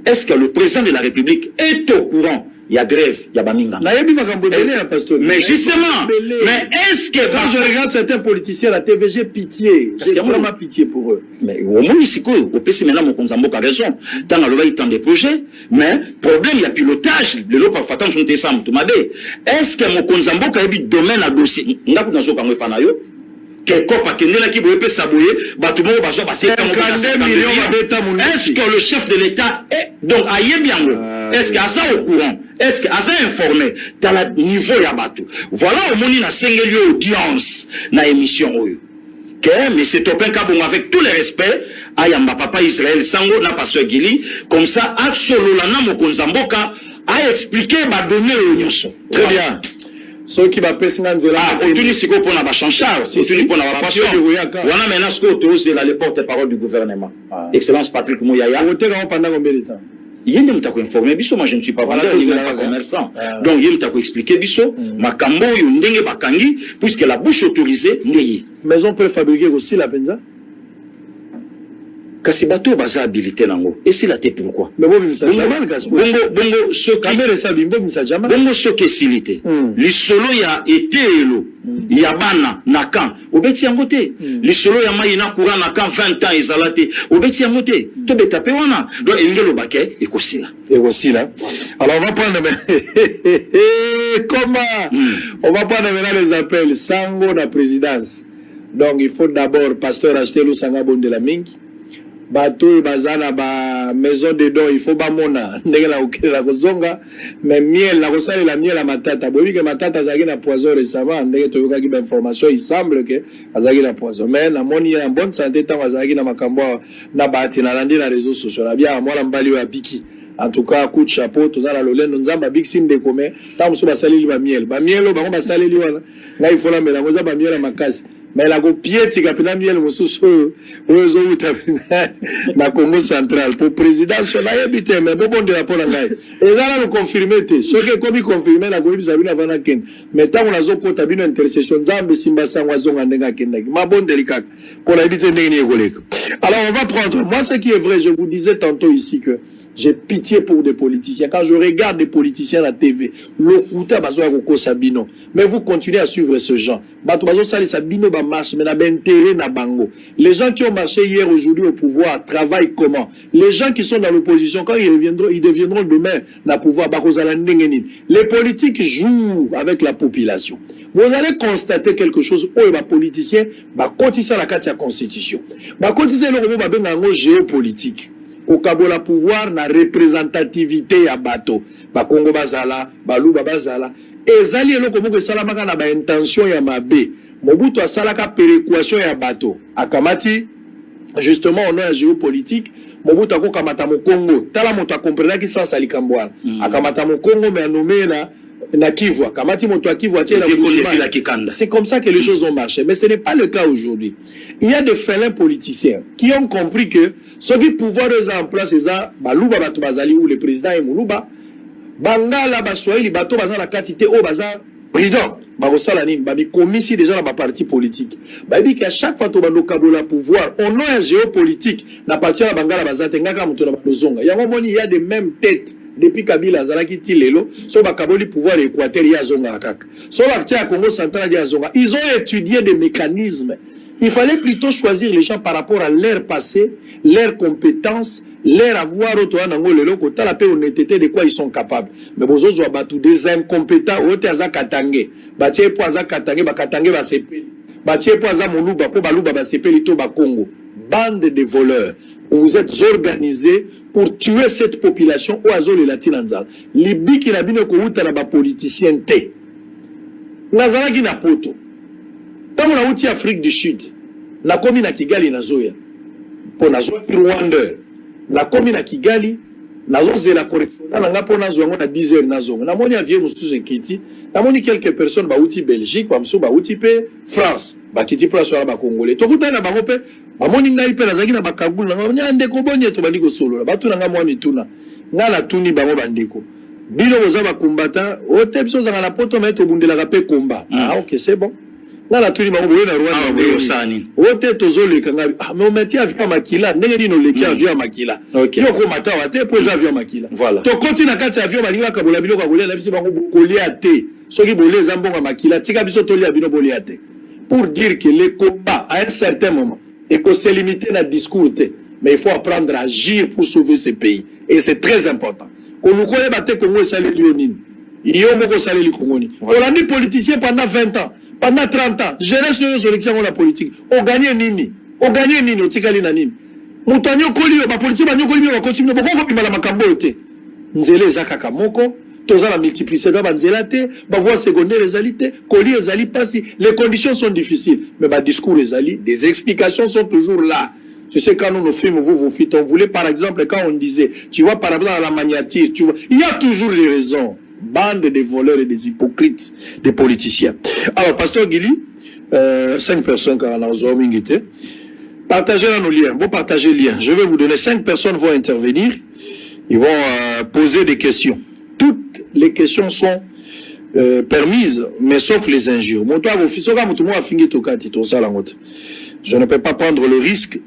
Est-ce que le président de la République est au courant? Il y a grève, il y a Baminga. Mais justement, mais est-ce que quand je regarde certains politiciens à la TV, j'ai pitié. J'ai vraiment pitié pour eux. Mais au moins ici, au PC maintenant, mon Konzamboka a raison. Tant qu'il y a des projets, mais problème, il y a pilotage. Le lot par fatant, je ne sais pas. Est-ce que mon Konzamboka a eu domaine à dossier? On a pas de panayo. Est-ce que le chef de l'État est donc est-ce qu'il est au courant? Est-ce qu'il est informé dans le niveau de bateau? Voilà au moment où il y a audience dans l'émission. Mais c'est Topin Kabong avec tout le respect à Yamba Papa Israël Sango, na Pasteur Gili, comme ça, Absololana Mokonzamboka a expliqué, m'a donné l'union. Très bien. Ceux qui va passer dans la autonomie c'est quoi pour la chanchar, c'est pour la passion. Voilà maintenant ce que tu oses les porte-parole du gouvernement. Excellence Patrick Mouyaya. Pendant combien de temps? Il y a des gens qui informé biso, moi je ne suis pas vendeur, je ne suis pas commerçant. Donc il y a des gens qui expliqué biso, ma kambo yo ndenge bakangi puisque la bouche autorisée n'est. Mais on peut fabriquer aussi la benza. Kasi bato baza habilité nango. Et c'est la tête pourquoi? Mais bon ça jamal bongo ce qui kamere ça bimbo ça jamal. Bongo ce qui silité. Li solo ya etelo. Ya bana na kan. Obeti yangote. Li solo ya mai na courant na kan 20 ans ezalate. Obeti yangote. To beta pe wana. Donc engelo baké et kosila. Et aussi là. Alors on va prendre comment on va prendre maintenant les appels sango na présidence. Donc il faut d'abord pasteur acheter le sanga bon de la mingi. Bateau bazana ba maison de don il faut ba mona ndenge la okela kozonga mais miel la kosala la miel à matata bobi que matata zaki na poison récemment ndenge to yoka ki ba information il semble que azaki na poison mais na moni en bonne santé tant azaki na makambo na bati na landi na réseaux sociaux na bien moi la mbali ya biki en tout cas coup de chapeau tout ça la lolendo nzamba big sim de commun tant so ba saleli ba miel ba ba saleli wana na il faut la mela ngoza ba miel à makasi. Mais la copiette kapina miel mosusu ozo utapina na Congo central pour président sur la habité mais bon de rapport na ngai et là le confirmer te ce que comme confirmer na ko bisa bina vana ken mais tant on a zo kota bino intercession nzambe simba sangwa zonga ndenga kenaki ma bon délicat pour la habité ndenge ni koleka. Alors on va prendre moi ce qui est vrai, je vous disais tantôt ici que j'ai pitié pour des politiciens. Quand je regarde des politiciens à la TV, l'okuta bazo ko sabino. Mais vous continuez à suivre ce genre. Bato bazo sali sabino ba marche mais na intérêt na bango. Les gens qui ont marché hier aujourd'hui au pouvoir travaillent comment? Les gens qui sont dans l'opposition quand ils deviendront demain na pouvoir bakozala ndengeni. Les politiques jouent avec la population. Vous allez constater quelque chose où les politiciens ba kotisa la carte de la constitution. Ba kotisa le robo ba benga ngo géopolitique. Au kabola pouvoir na représentativité ya bato ba Congo bazala baluba bazala ezali eloko moko esalamaka na ba intention ya mabe Mobutu asalaka péréquation ya bato akamati justement on a un géopolitique Mobutu akokamata mo Congo tala moto akomprena ki sasa likambwana akamata mo Congo mais nommé na Kivu akamati moto a Kivu atie la Kikanda. C'est comme ça que les choses ont marché mais ce n'est pas le cas aujourd'hui. Il y a des félins politiciens qui ont compris que ce qui pouvoir en place c'est ça baluba bato bazali ou le président est muluba bangala baswahili bato baza la quantité au bazar président bakosala nini babi komisi déjà na ba parti politique babi qu'à chaque fois to bando kabola pouvoir on a un géopolitique na parti ya bangala bazate ngaka muto na bazonga yango moni il y a des mêmes têtes depuis Kabila azalaki ti lelo so bakaboli pouvoir équateur ya zonga kaka so baktia Congo central ya zonga. Ils ont étudié des mécanismes. Il fallait plutôt choisir les gens par rapport à leur passé, leurs compétences, leur avoir auto nango lelo kota la paix honnêteté de quoi ils sont capables. Mais bozozo abatu des incompétents ote aza katangé batie po aza katangé bakatangé ba sepeli batie po aza moluba po baluba ba sepeli to ba Congo. Bande de voleurs. Vous êtes organisés pour tuer cette population au azol et latinanzal. Libi ki na bino ko uta na ba politicien te. Nazala ki na poto. Tant na uti Afrique du Sud, na komi na Kigali na zoya. Po na zoya Rwanda. Na komi na Kigali, na zoze la correction. Na nga po na zoya na 10 heures na zonga. Na moni avion mususu ekiti. Na moni quelques personnes ba uti Belgique, ba musu ba uti pe France. Ba kiti place ba Congolais. To kuta na bango pe ba moni ngai pe na zaki na bakagulu na nga ndeko bonye to bandi ko solo. Ba tuna nga mwani tuna. Nga na tuni bango bandeko. Bino boza ba combattant, o tepso za na poto meto bundela ka pe combat. Ah OK, c'est bon. Nala tuli bango boye na Rwanda osani ote tozole kanga mais on mettait avion makila ndenge dino leki avion makila yo ko mata wate po avion makila voilà to continue kati avion malinga ka bola biloko kolia na biso bango kolia te soki bolé zambonga makila tika biso tolia bino bolia te pour dire que le combat à un certain moment et que c'est limité na discours te mais il faut apprendre à agir pour sauver ce pays et c'est très important qu'on nous connaît battre Congo salé lionine il y a moko salé li Congoni on a dit politicien pendant 20 ans. Pendant 30 ans, gérer sur l'élection de la politique. On gagne nini? On gagne nini? On tikali na nini? Moutanyo koli, ba politique ba nyokoli ba continue. Ba kongo bimala makambo te. Nzele zakaka moko, toza la multiplicité ba nzela te, ba voie secondaire ezali te, koli ezali pasi. Les conditions sont difficiles, mais ba discours ezali, des explications sont toujours là. Tu sais, quand nous nos films, vous faites, on voulait par exemple, quand on disait, tu vois par exemple à la maniature, tu vois, il y a toujours des raisons. Bande de voleurs et des hypocrites, des politiciens. Alors, Pasteur Guili, 5 personnes qui ont été partagez nos liens. Bon, partagez les liens. Je vais vous donner 5 personnes vont intervenir. Ils vont poser des questions. Toutes les questions sont permises, mais sauf les injures. Je ne peux pas prendre le risque.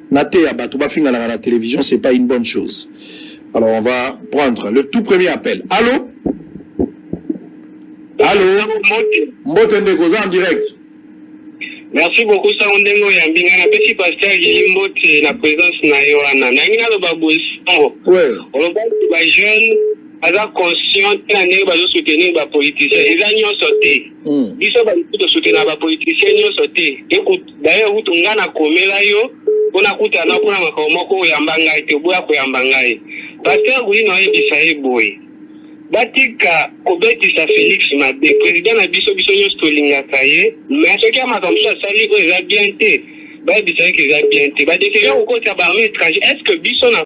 La télévision, c'est pas une bonne chose. Alors, on va prendre le tout premier appel. Allô? Allô? Mbotende Koza en direct. Merci beaucoup, Saondengo Yambinga. Na petit pasteur Guillaume Mbote, la présence na Yohana. Na ngina lo babosongo. Ouais. On va ba jeune, aza conscient na ne ba soutenir ba politicien. Eza nyonso te. Biso ba to soutenir ba politicien nyonso te. Écoute, d'ailleurs utu ngana komela yo, ona kuta na kuna makomoko yambanga ite boya ko yambanga. Pasteur Guillaume no yebisa eboy. Batika kobetisa Félix Mabe président na biso nyonso tolingaka ye mais soki amakambo asali oyo eza bien te bayebisaki eza bien te badekele kokota baarme étranger est ce que biso na